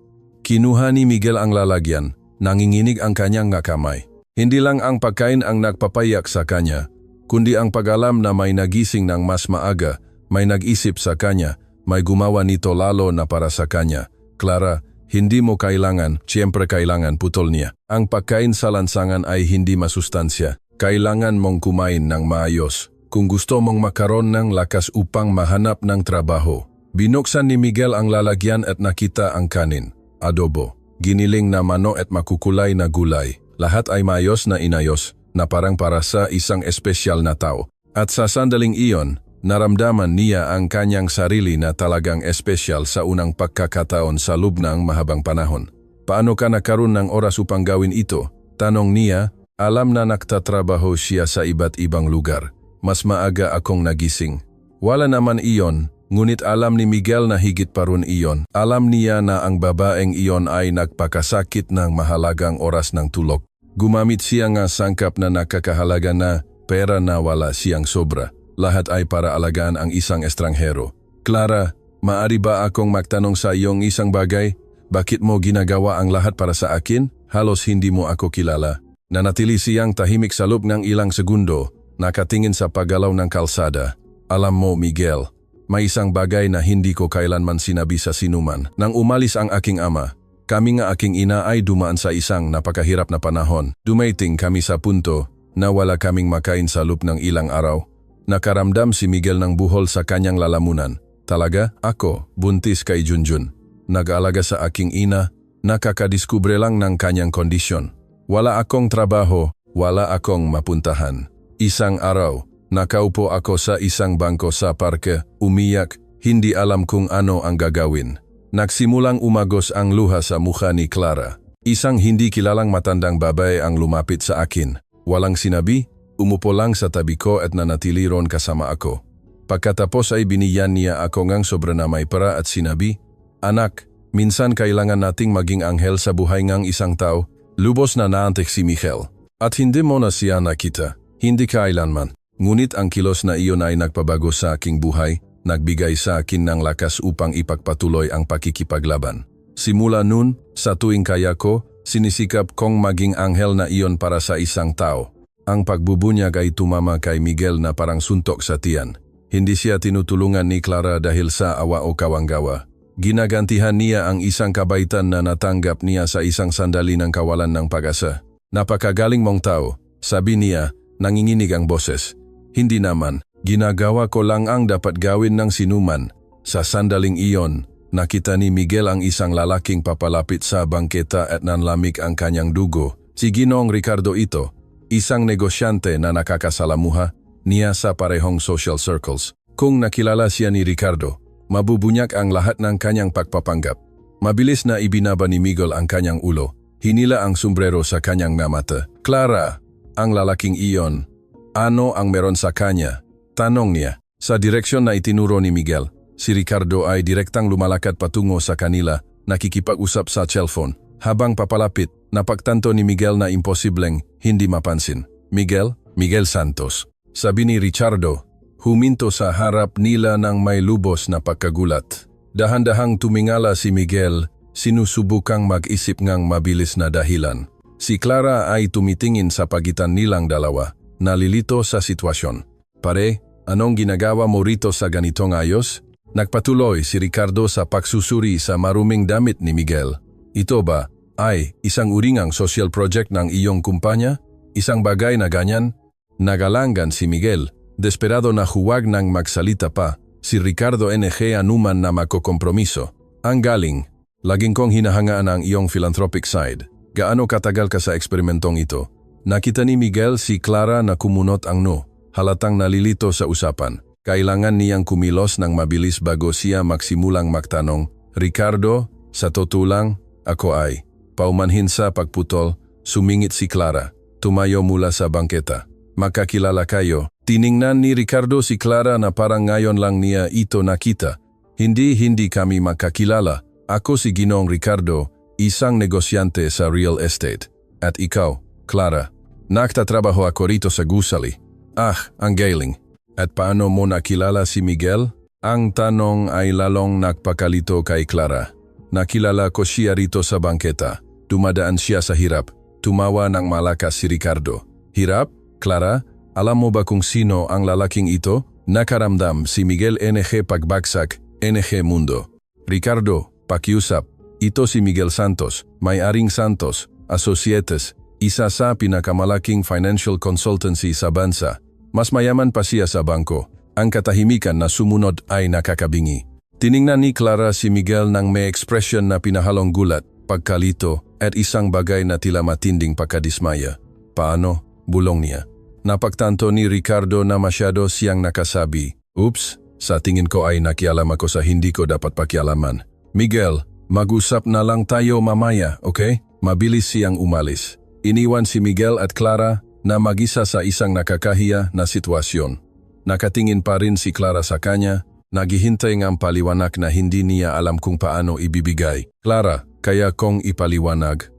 Speaker 1: Kinuha ni Miguel ang lalagyan, nanginginig ang kanyang kamay. Hindi lang ang pagkain ang nagpapayak sa kanya, kundi ang pag-alam na may nagising ng mas maaga, may nag-isip sa kanya, may gumawa nito lalo na para sa kanya. Clara, hindi mo kailangan, siyempre kailangan, putol niya. Ang pagkain sa lansangan ay hindi masustansya. Kailangan mong kumain ng maayos. Kung gusto mong makaroon ng lakas upang mahanap ng trabaho. Binuksan ni Miguel ang lalagyan at nakita ang kanin, adobo, giniling na mano at makukulay na gulay. Lahat ay maayos na inayos, na parang para sa isang espesyal na tao. At sa sandaling iyon, naramdaman niya ang kanyang sarili na talagang espesyal sa unang pagkakataon sa loob ng mahabang panahon. Paano ka nakaroon ng oras upang gawin ito? Tanong niya, alam na nagtatrabaho siya sa iba't ibang lugar. Mas maaga akong nagising. Wala naman iyon, ngunit alam ni Miguel na higit pa ron iyon. Alam niya na ang babaeng iyon ay nagpakasakit ng mahalagang oras ng tulog. Gumamit siya nga sangkap na nakakahalaga na pera na wala siyang sobra. Lahat ay para alagaan ang isang estranghero. Clara, maari ba akong magtanong sa iyong isang bagay? Bakit mo ginagawa ang lahat para sa akin? Halos hindi mo ako kilala. Nanatili siyang tahimik sa loob ng ilang segundo, nakatingin sa paggalaw ng kalsada. Alam mo, Miguel, may isang bagay na hindi ko kailanman sinabi sa sinuman. Nang umalis ang aking ama, kami nga aking ina ay dumaan sa isang napakahirap na panahon. Dumating kami sa punto na wala kaming makain sa loob ng ilang araw. Nakaramdam si Miguel ng buhol sa kanyang lalamunan. Talaga, ako, buntis kay Junjun. Nag-aalaga sa aking ina, nakakadiskubre lang ng kanyang kondisyon. Wala akong trabaho, wala akong mapuntahan. Isang araw, nakaupo ako sa isang bangko sa parke, umiyak, hindi alam kung ano ang gagawin. Nagsimulang umagos ang luha sa mukha ni Clara. Isang hindi kilalang matandang babae ang lumapit sa akin. Walang sinabi, umupo lang sa tabi ko at nanatili ron kasama ako. Pagkatapos ay binigyan niya ako ngang sobra na may pera at sinabi, "Anak, minsan kailangan nating maging anghel sa buhay ngang isang tao." Lubos na naantik si Michael. At hindi mo na siya nakita, hindi kailanman. Ngunit ang kilos na iyon ay nagpabago sa aking buhay, nagbigay sa akin ng lakas upang ipagpatuloy ang pakikipaglaban. Simula nun, sa tuwing kaya ko, sinisikap kong maging anghel na iyon para sa isang tao. Ang pagbubunyag ay tumama kay Miguel na parang suntok sa tiyan. Hindi siya tinutulungan ni Clara dahil sa awa o kawanggawa. Ginagantihan niya ang isang kabaitan na natanggap niya sa isang sandali ng kawalan ng pag-asa. Napakagaling mong tao, sabi niya, nanginginig ang boses. Hindi naman, ginagawa ko lang ang dapat gawin ng sinuman. Sa sandaling iyon, nakita ni Miguel ang isang lalaking papalapit sa bangketa at nanlamig ang kanyang dugo. Si Ginoong Ricardo ito, isang negosyante na nakakasalamuha niya sa parehong social circles. Kung nakilala siya ni Ricardo, mabubunyak ang lahat ng kanyang pagpapanggap. Mabilis na ibinaba ni Miguel ang kanyang ulo. Hinila ang sombrero sa kanyang mata. Clara, ang lalaking iyon, ano ang meron sa kanya? Tanong niya. Sa direksyon na itinuro ni Miguel, si Ricardo ay direktang lumalakad patungo sa kanila, nakikipag-usap sa cellphone. Habang papalapit, napagtanto ni Miguel na imposibleng hindi mapansin. Miguel Santos. Sabi ni Ricardo, huminto sa harap nila ng may lubos na pagkagulat. Dahan-dahang tumingala si Miguel, sinusubukang mag-isip ngang mabilis na dahilan. Si Clara ay tumitingin sa pagitan nilang dalawa, nalilito sa sitwasyon. Pare, anong ginagawa mo rito sa ganitong ayos? Nagpatuloy si Ricardo sa pagsusuri sa maruming damit ni Miguel. Ito ba ay isang uringang social project ng iyong kumpanya? Isang bagay na ganyan? Nagalangan si Miguel. Desperado na huwag nang magsalita pa, si Ricardo NG anuman na makokompromiso. Ang galing, laging kong hinahangaan ang iyong philanthropic side. Gaano katagal ka sa eksperimentong ito? Nakita ni Miguel si Clara na kumunot ang no, halatang nalilito sa usapan. Kailangan niyang kumilos ng mabilis bago siya magsimulang magtanong, Ricardo, sa totoo lang, ako ay. Paumanhin sa pagputol, sumingit si Clara. Tumayo mula sa bangketa. Makakilala kayo. Tiningnan ni Ricardo si Clara na parang ngayon lang niya ito nakita. Hindi kami makakilala. Ako si Ginoong Ricardo, isang negosyante sa real estate. At ikaw, Clara, nagtatrabaho ako rito sa gusali. Ang galing. At paano mo nakilala si Miguel? Ang tanong ay lalong nagpakalito kay Clara. Nakilala ko siya rito sa bangketa. Dumadaan siya sa hirap. Tumawa ng malakas si Ricardo. Hirap? Clara, alam mo ba kung sino ang lalaking ito? Nakaramdam si Miguel NG pagbagsak, NG Mundo. Ricardo, pakiusap. Ito si Miguel Santos, may-aring Santos, Associates, isa sa pinakamalaking financial consultancy sa bansa. Mas mayaman pa siya sa bangko. Ang katahimikan na sumunod ay nakakabingi. Tiningnan ni Clara si Miguel ng may ekspresyon na pinahalong gulat, pagkalito, at isang bagay na tila matinding pagkadismaya. Paano? Bulong niya. Napagtanto ni Ricardo na masyado siyang nakasabi. Oops, sa tingin ko ay nakialam ako sa hindi ko dapat pakialaman. Miguel, mag-usap na lang tayo mamaya, okay? Mabilis siyang umalis. Iniwan si Miguel at Clara na mag-isa sa isang nakakahiya na sitwasyon. Nakatingin pa rin si Clara sa kanya, naghihintay ng paliwanag na hindi niya alam kung paano ibibigay. Clara, kaya kong ipaliwanag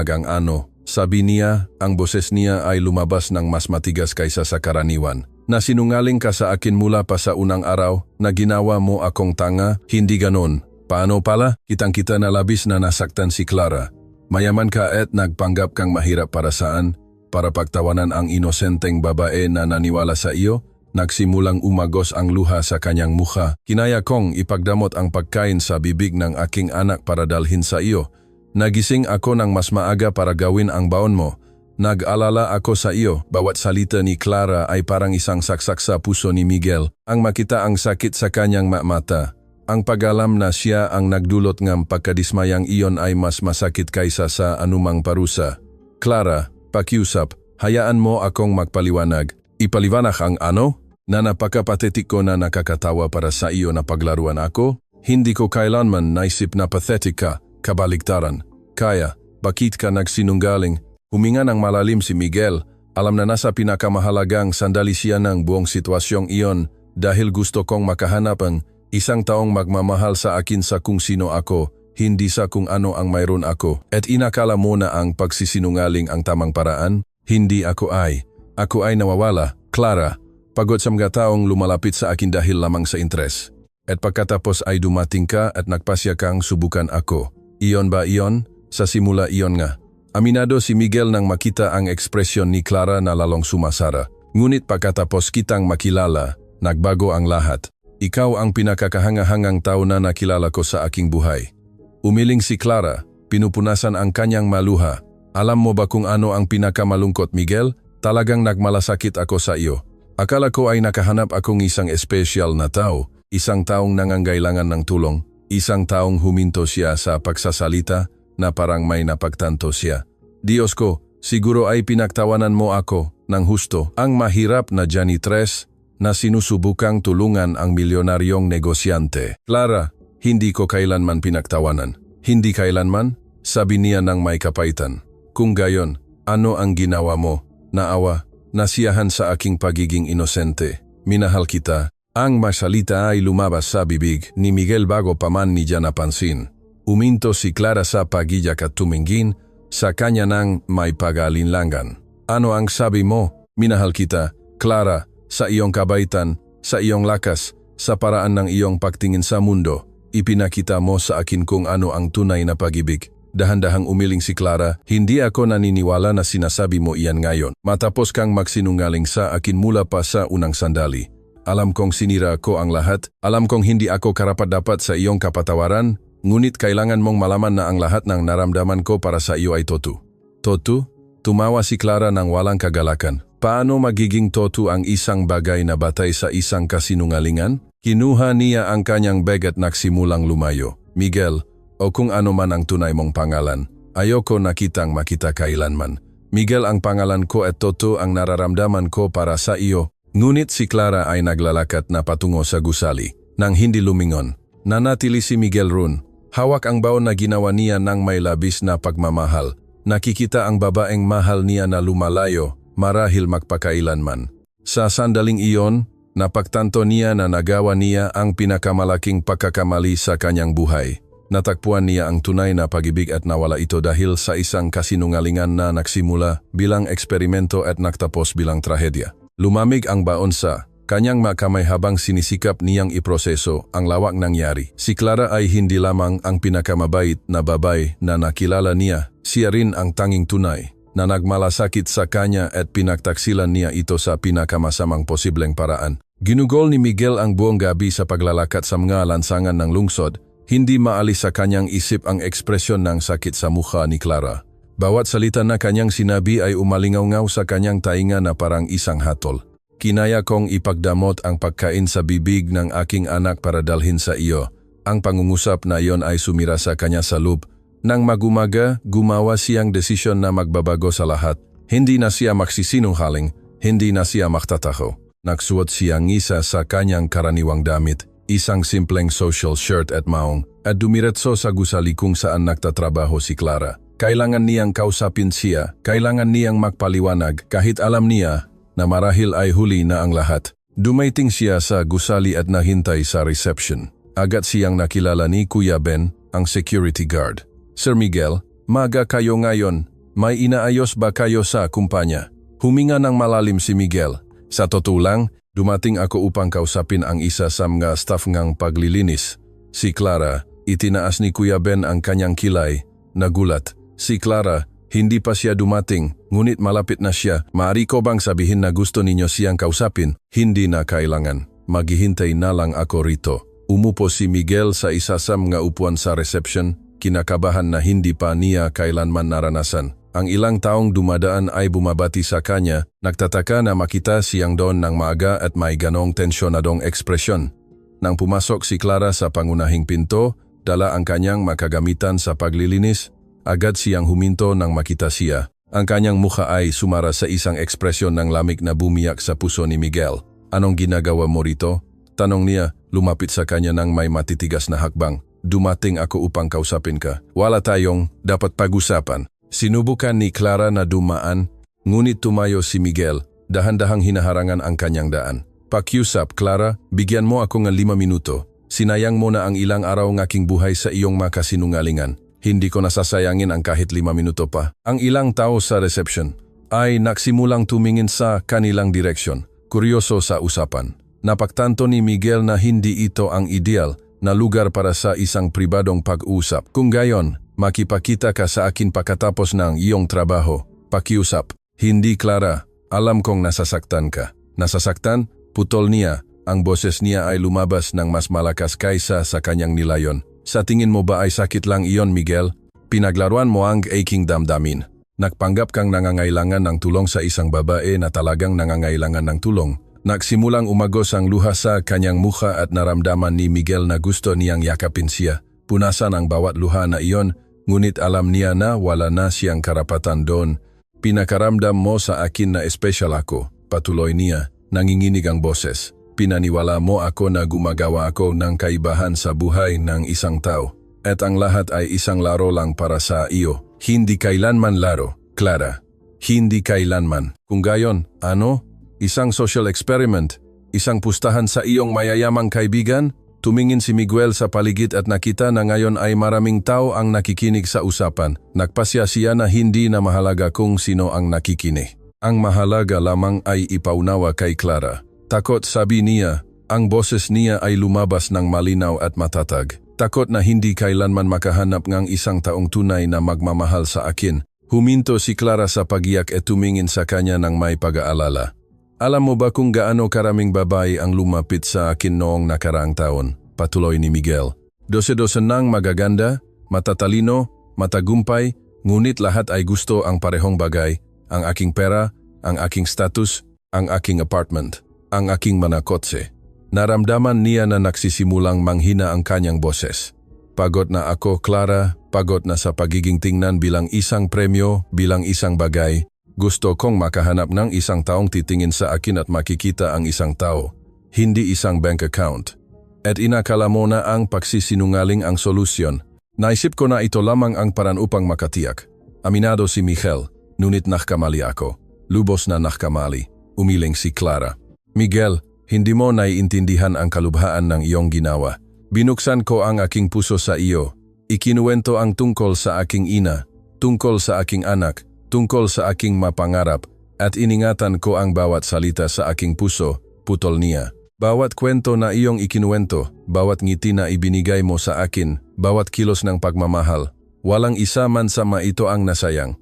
Speaker 1: ang ano. Sabi niya, ang boses niya ay lumabas ng mas matigas kaysa sa karaniwan. Na sinungaling ka sa akin mula pa sa unang araw, na ginawa mo akong tanga, hindi ganon. Paano pala? Kitang-kita na labis na nasaktan si Clara. Mayaman ka at nagpanggap kang mahirap para saan? Para pagtawanan ang inosenteng babae na naniwala sa iyo? Nagsimulang umagos ang luha sa kanyang mukha. Kinaya kong ipagdamot ang pagkain sa bibig ng aking anak para dalhin sa iyo. Nagising ako ng mas maaga para gawin ang baon mo. Nag-alala ako sa iyo. Bawat salita ni Clara ay parang isang saksak sa puso ni Miguel. Ang makita ang sakit sa kanyang mata. Ang pag-alam na siya ang nagdulot ng pagkadismayang iyon ay mas masakit kaysa sa anumang parusa. Clara, pakiusap, hayaan mo akong magpaliwanag. Ipaliwanag ang ano? Na napakapatetik ko na nakakatawa para sa iyo na paglaruan ako? Hindi ko kailanman naisip na pathetic ka. Kabaligtaran. Kaya, bakit ka nagsinunggaling? Huminga ng malalim si Miguel. Alam na nasa pinakamahalagang sandali siya ng buong sitwasyong iyon dahil gusto kong makahanap ang isang taong magmamahal sa akin sa kung sino ako, hindi sa kung ano ang mayroon ako. At inakala mo na ang pagsisinungaling ang tamang paraan? Hindi ako ay. Ako ay nawawala, Clara. Pagod sa mga taong lumalapit sa akin dahil lamang sa interes. At pagkatapos ay dumating ka at nagpasya kang subukan ako. Iyon ba iyon? Sa simula iyon nga. Aminado si Miguel nang makita ang ekspresyon ni Clara na lalong sumasara. Ngunit pagkatapos kitang makilala, nagbago ang lahat. Ikaw ang pinakakahangahangang tao na nakilala ko sa aking buhay. Umiling si Clara, pinupunasan ang kanyang maluha. Alam mo ba kung ano ang pinakamalungkot, Miguel? Talagang nagmalasakit ako sa iyo. Akala ko ay nakahanap akong isang espesyal na tao, isang taong nangangailangan ng tulong, isang taong huminto siya sa pagsasalita na parang may napagtanto siya. Diyos ko, siguro ay pinagtawanan mo ako ng husto. Ang mahirap na janitress na sinusubukang tulungan ang milyonaryong negosyante. Clara, hindi ko kailanman pinagtawanan. Hindi kailanman, sabi niya ng may kapaitan. Kung gayon, ano ang ginawa mo? Naawa, nasiyahan sa aking pagiging inosente. Minahal kita. Ang masalita ay lumabas sa bibig ni Miguel bago pa man niya napansin. Uminto si Clara sa pagiyak at tumingin sa kanya ng may pag-alinlangan. Ano ang sabi mo? Minahal kita, Clara, sa iyong kabaitan, sa iyong lakas, sa paraan ng iyong pagtingin sa mundo. Ipinakita mo sa akin kung ano ang tunay na pag-ibig. Dahan-dahang umiling si Clara, hindi ako naniniwala na sinasabi mo iyan ngayon. Matapos kang magsinungaling sa akin mula pa sa unang sandali. Alam kong sinira ko ang lahat, alam kong hindi ako karapat-dapat sa iyong kapatawaran, ngunit kailangan mong malaman na ang lahat ng naramdaman ko para sa iyo ay totoo. Totoo? Tumawa si Clara ng walang kagalakan. Paano magiging totoo ang isang bagay na batay sa isang kasinungalingan? Kinuha niya ang kanyang bag at nagsimulang lumayo. Miguel, o kung ano man ang tunay mong pangalan, ayoko na kitang makita kailanman. Miguel ang pangalan ko at totoo ang nararamdaman ko para sa iyo. Ngunit si Clara ay naglalakat na patungo sa gusali. Nang hindi lumingon, nanatili si Miguel roon. Hawak ang baon na ginawa niya ng may labis na pagmamahal. Nakikita ang babaeng mahal niya na lumalayo, marahil magpakailanman. Sa sandaling iyon, napagtanto niya na nagawa niya ang pinakamalaking pagkakamali sa kanyang buhay. Natakpuan niya ang tunay na pag-ibig at nawala ito dahil sa isang kasinungalingan na nagsimula bilang eksperimento at nagtapos bilang trahedya. Lumamig ang baon sa kanyang makamay habang sinisikap niyang iproseso ang lawak nangyari. Si Clara ay hindi lamang ang pinakamabait na babae na nakilala niya, siya rin ang tanging tunay na nagmalasakit sa kanya at pinagtaksilan niya ito sa pinakamasamang posibleng paraan. Ginugol ni Miguel ang buong gabi sa paglalakat sa mga lansangan ng lungsod. Hindi maalis sa kanyang isip ang ekspresyon ng sakit sa mukha ni Clara. Bawat salita na kanyang sinabi ay umalingaw-ngaw sa kanyang tainga na parang isang hatol. Kinaya kong ipagdamot ang pagkain sa bibig ng aking anak para dalhin sa iyo. Ang pangungusap na iyon ay sumira sa kanya sa loob. Nang magumaga, gumawa siyang desisyon na magbabago sa lahat. Hindi na siya magsisinungaling, hindi na siya magtataho. Nagsuot siya ngisa sa kanyang karaniwang damit. Isang simpleng social shirt at maong, at dumiretso sa gusali kung saan nagtatrabaho si Clara. Kailangan niyang kausapin siya, kailangan niyang magpaliwanag kahit alam niya na marahil ay huli na ang lahat. Dumating siya sa gusali at nahintay sa reception. Agad siyang nakilala ni Kuya Ben, ang security guard. Sir Miguel, maga kayo ngayon. May inaayos ba kayo sa kumpanya? Huminga ng malalim si Miguel. Sa totoo lang, dumating ako upang kausapin ang isa sa mga staff ngang paglilinis. Si Clara, itinaas ni Kuya Ben ang kanyang kilay. Nagulat. Si Clara, hindi pa siya dumating, ngunit malapit na siya. Maaari ko bang sabihin na gusto ninyo siyang kausapin? Hindi na kailangan. Maghihintay na lang ako rito. Umupo si Miguel sa isa sa mga upuan sa reception, kinakabahan na hindi pa niya kailanman naranasan. Ang ilang taong dumadaan ay bumabati sa kanya, nagtataka na makita siyang doon ng maaga at may ganong tensyonadong ekspresyon. Nang pumasok si Clara sa pangunahing pinto, dala ang kanyang makagamitan sa paglilinis, agad siyang huminto nang makita siya. Ang kanyang mukha ay sumara sa isang ekspresyon ng lamig na bumiyak sa puso ni Miguel. Anong ginagawa mo rito? Tanong niya, lumapit sa kanya ng may matitigas na hakbang. Dumating ako upang kausapin ka. Wala tayong dapat pag-usapan. Sinubukan ni Clara na dumaan, ngunit tumayo si Miguel, dahan-dahang hinaharangan ang kanyang daan. Pakiusap, Clara, bigyan mo ako ng 5 minuto. Sinayang mo na ang ilang araw ng aking buhay sa iyong makasinungalingan. Hindi ko nasasayangin ang kahit 5 minuto pa. Ang ilang tao sa reception ay nagsimulang tumingin sa kanilang direksyon, kuryoso sa usapan. Napagtanto ni Miguel na hindi ito ang ideal na lugar para sa isang pribadong pag-usap. Kung gayon, makipakita ka sa akin pagkatapos ng iyong trabaho. Pakiusap. Hindi Clara, alam kong nasasaktan ka. Nasasaktan? Putol niya. Ang boses niya ay lumabas ng mas malakas kaysa sa kanyang nilayon. Sa tingin mo ba ay sakit lang iyon, Miguel? Pinaglaruan mo ang aking damdamin. Nagpanggap kang nangangailangan ng tulong sa isang babae na talagang nangangailangan ng tulong. Nagsimulang umagos ang luha sa kanyang mukha at naramdaman ni Miguel na gusto niyang yakapin siya. Punasan ang bawat luha na iyon, ngunit alam niya na wala na siyang karapatan doon. Pinakaramdam mo sa akin na espesyal ako, patuloy niya, nanginginig ang boses. Pinaniwala mo ako na gumagawa ako ng kaibahan sa buhay ng isang tao. At ang lahat ay isang laro lang para sa iyo. Hindi kailanman laro, Clara. Hindi kailanman. Kung gayon, ano? Isang social experiment? Isang pustahan sa iyong mayayamang kaibigan? Tumingin si Miguel sa paligid at nakita na ngayon ay maraming tao ang nakikinig sa usapan. Nagpasya siya na hindi na mahalaga kung sino ang nakikinig. Ang mahalaga lamang ay ipaunawa kay Clara. Takot, sabi niya. Ang boses niya ay lumabas ng malinaw at matatag. Takot na hindi kailanman makahanap ng isang taong tunay na magmamahal sa akin. Huminto si Clara sa pagiyak at tumingin sa kanya ng may pag-aalala. Alam mo ba kung gaano karaming babae ang lumapit sa akin noong nakaraang taon? Patuloy ni Miguel. Dose-dose nang magaganda, matatalino, matagumpay, ngunit lahat ay gusto ang parehong bagay. Ang aking pera, ang aking status, ang aking apartment, ang aking mga kotse. Naramdaman niya na nagsisimulang manghina ang kanyang boses. Pagod na ako, Clara, pagod na sa pagiging tingnan bilang isang premyo, bilang isang bagay. Gusto kong makahanap ng isang taong titingin sa akin at makikita ang isang tao, hindi isang bank account. At inakala mo na ang pagsisinungaling ang solusyon. Naisip ko na ito lamang ang paraan upang makatiyak. Aminado si Miguel, ngunit nakamali ako. Lubos na nakamali. Umiling si Clara. Miguel, hindi mo naiintindihan ang kalubhaan ng iyong ginawa. Binuksan ko ang aking puso sa iyo. Ikinuwento ang tungkol sa aking ina, tungkol sa aking anak, tungkol sa aking mapangarap, at iningatan ko ang bawat salita sa aking puso, putol niya. Bawat kwento na iyong ikinuwento, bawat ngiti na ibinigay mo sa akin, bawat kilos ng pagmamahal, walang isa man sama ito ang nasayang.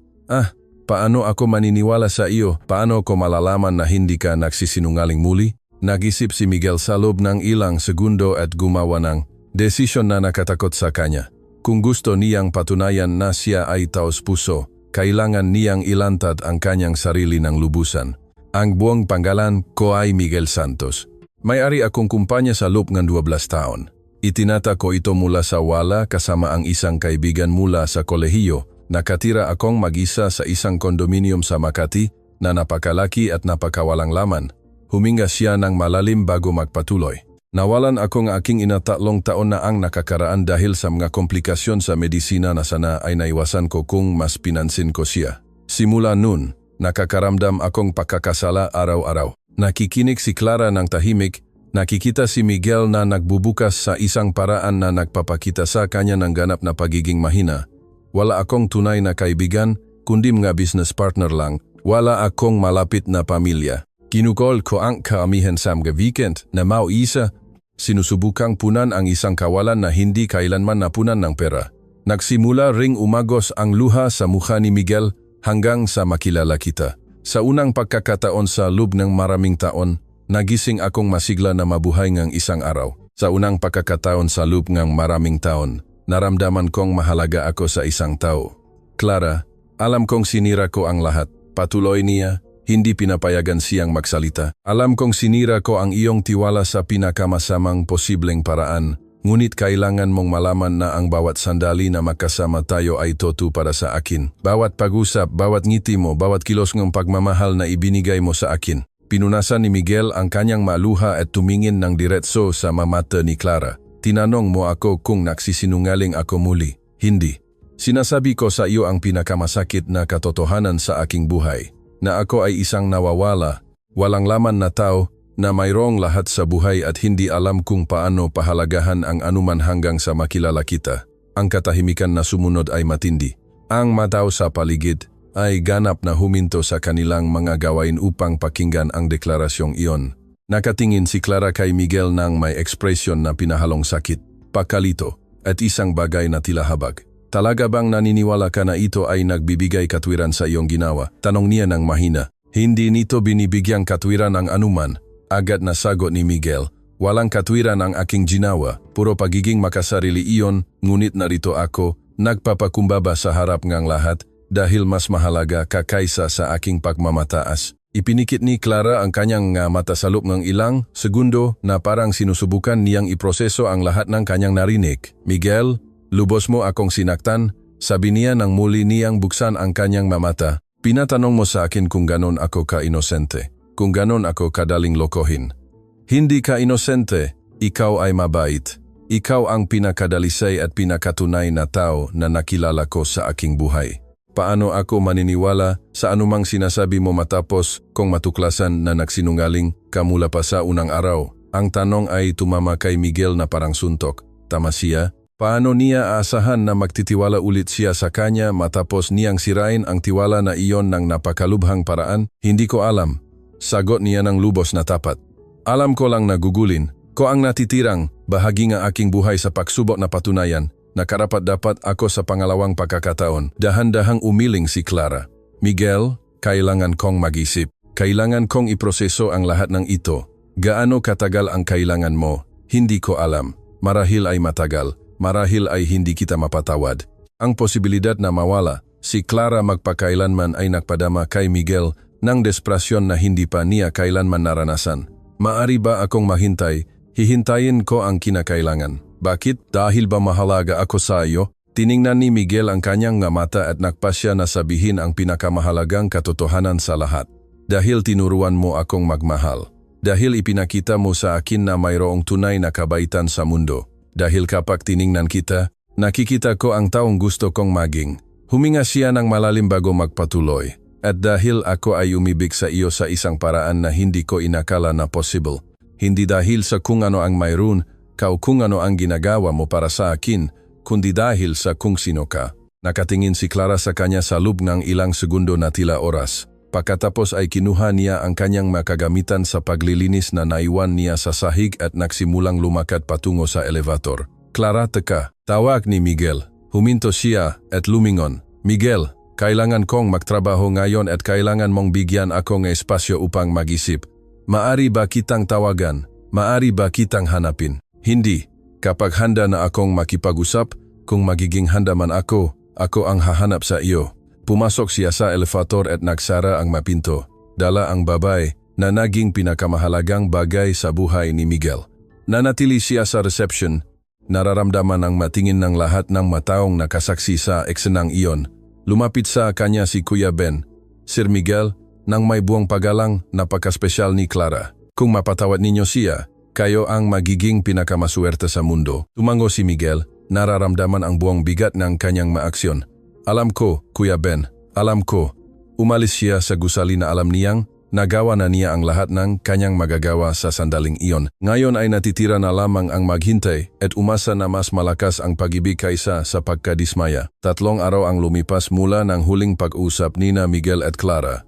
Speaker 1: Paano ako maniniwala sa iyo? Paano ko malalaman na hindi ka nagsisinungaling muli? Nag-isip si Miguel sa loob ng ilang segundo at gumawa ng desisyon na nakatakot sa kanya. Kung gusto niyang patunayan na siya ay taos puso, kailangan niyang ilantad ang kanyang sarili ng lubusan. Ang buong pangalan ko ay Miguel Santos. May-ari akong kumpanya sa loob ng 12 taon. Itinata ko ito mula sa wala kasama ang isang kaibigan mula sa kolehiyo. Nakatira akong mag-isa sa isang kondominium sa Makati na napakalaki at napakawalang laman. Huminga siya ng malalim bago magpatuloy. Nawalan ako ng aking ina 3 taon na ang nakakaraan dahil sa mga komplikasyon sa medisina na sana ay naiwasan ko kung mas pinansin ko siya. Simula noon, nakakaramdam akong pagkakasala araw-araw. Nakikinig si Clara ng tahimik, nakikita si Miguel na nagbubukas sa isang paraan na nagpapakita sa kanya ng ganap na pagiging mahina. Wala akong tunay na kaibigan, kundi mga business partner lang. Wala akong malapit na pamilya. Kinukol ko ang kaamihan sa mga weekend na mau-isa. Sinusubukang punan ang isang kawalan na hindi kailanman napunan ng pera. Nagsimula ring umagos ang luha sa mukha ni Miguel hanggang sa makilala kita. Sa unang pagkakataon sa loob ng maraming taon, nagising akong masigla na mabuhay ng isang araw. Sa unang pagkakataon sa loob ng maraming taon, naramdaman kong mahalaga ako sa isang tao. Clara, alam kong sinira ko ang lahat. Patuloy niya. Hindi pinapayagan siyang magsalita. Alam kong sinira ko ang iyong tiwala sa pinakamasamang posibleng paraan, ngunit kailangan mong malaman na ang bawat sandali na magkasama tayo ay totoo para sa akin. Bawat pag-usap, bawat ngiti mo, bawat kilos ng pagmamahal na ibinigay mo sa akin. Pinunasan ni Miguel ang kanyang maluha at tumingin ng diretso sa mata ni Clara. Tinanong mo ako kung nagsisinungaling ako muli. Hindi. Sinasabi ko sa iyo ang pinakamasakit na katotohanan sa aking buhay. Na ako ay isang nawawala, walang laman na tao na mayroong lahat sa buhay at hindi alam kung paano pahalagahan ang anuman hanggang sa makilala kita. Ang katahimikan na sumunod ay matindi. Ang mataw sa paligid, ay ganap na huminto sa kanilang mga gawain upang pakinggan ang deklarasyong iyon. Nakatingin si Clara kay Miguel nang may ekspresyon na pinahalong sakit, pagkalito, at isang bagay na tila habag. Talaga bang naniniwala ka na ito ay nagbibigay katwiran sa iyong ginawa? Tanong niya ng mahina. Hindi nito binibigyang katwiran ang anuman. Agad na sagot ni Miguel. Walang katwiran ang aking ginawa, puro pagiging makasarili iyon, ngunit narito ako, nagpapakumbaba sa harap ngang lahat, dahil mas mahalaga ka kaysa sa aking pagmamataas. Ipinikit ni Clara ang kanyang mata sa loob ng ilang segundo na parang sinusubukan niyang iproseso ang lahat ng kanyang narinig. Miguel, lubos mo akong sinaktan, sabi niya nang muli niyang buksan ang kanyang mamata. Pinatanong mo sa akin kung ganon ako ka-inosente, kung ganon ako kadaling lokohin. Hindi ka inosente, ikaw ay mabait. Ikaw ang pinakadalisay at pinakatunay na tao na nakilala ko sa aking buhay. Paano ako maniniwala sa anumang sinasabi mo matapos kung matuklasan na nagsinungaling ka mula pa sa unang araw? Ang tanong ay tumama kay Miguel na parang suntok. Tama siya? Paano niya aasahan na magtitiwala ulit siya sa kanya matapos niyang sirain ang tiwala na iyon ng napakalubhang paraan? Hindi ko alam. Sagot niya ng lubos na tapat. Alam ko lang na gugulin ko ang natitirang bahagi ng aking buhay sa pagsubok na patunayan na karapat-dapat ako sa pangalawang pagkakataon. Dahan-dahang umiling si Clara. Miguel, kailangan kong mag-isip. Kailangan kong iproseso ang lahat ng ito. Gaano katagal ang kailangan mo? Hindi ko alam. Marahil ay matagal. Marahil ay hindi kita mapatawad. Ang posibilidad na mawala, si Clara magpakailanman ay nagpadama kay Miguel ng desperasyon na hindi pa niya kailanman naranasan. Maari ba akong mahintay? Hihintayin ko ang kinakailangan. Bakit? Dahil ba mahalaga ako sa iyo? Tiningnan ni Miguel ang kanyang mata at nagpasya na sabihin ang pinakamahalagang katotohanan sa lahat. Dahil tinuruan mo akong magmahal. Dahil ipinakita mo sa akin na mayroong tunay na kabaitan sa mundo. Dahil kapag tiningnan kita, nakikita ko ang taong gusto kong maging. Huminga siya ng malalim bago magpatuloy. At dahil ako ay umibig sa iyo sa isang paraan na hindi ko inakala na possible. Hindi dahil sa kung ano ang mayroon, kung ano ang ginagawa mo para sa akin, kundi dahil sa kung sino ka. Nakatingin si Clara sa kanya sa loob ng ilang segundo na tila oras. Pagkatapos ay kinuha niya ang kanyang makagamitan sa paglilinis na naiwan niya sa sahig at nagsimulang lumakad patungo sa elevator. Clara, teka. Tawag ni Miguel. Huminto siya at lumingon. Miguel, kailangan kong magtrabaho ngayon at kailangan mong bigyan ako ng espasyo upang mag-isip. Maari ba kitang tawagan? Maari ba kitang hanapin? Hindi. Kapag handa na akong makipag-usap, kung magiging handa man ako ang hahanap sa iyo. Pumasok siya sa elevator at nagsara ang mapinto. Dala ang babae na naging pinakamahalagang bagay sa buhay ni Miguel. Nanatili siya sa reception. Nararamdaman ang matingin ng lahat ng mataong nakasaksi sa eksenang iyon. Lumapit sa kanya si Kuya Ben. Sir Miguel, nang may buong pagalang, napakaspesyal ni Clara. Kung mapatawad ninyo siya, kayo ang magiging pinakamaswerte sa mundo. Tumango si Miguel, nararamdaman ang buong bigat ng kanyang maaksyon. Alam ko, Kuya Ben, alam ko. Umalis siya sa gusali na alam niyang, nagawa na niya ang lahat ng kanyang magagawa sa sandaling iyon. Ngayon ay natitira na lamang ang maghintay at umasa na mas malakas ang pag-ibig kaysa sa pagkadismaya. 3 araw ang lumipas mula ng huling pag-usap nina Miguel at Clara.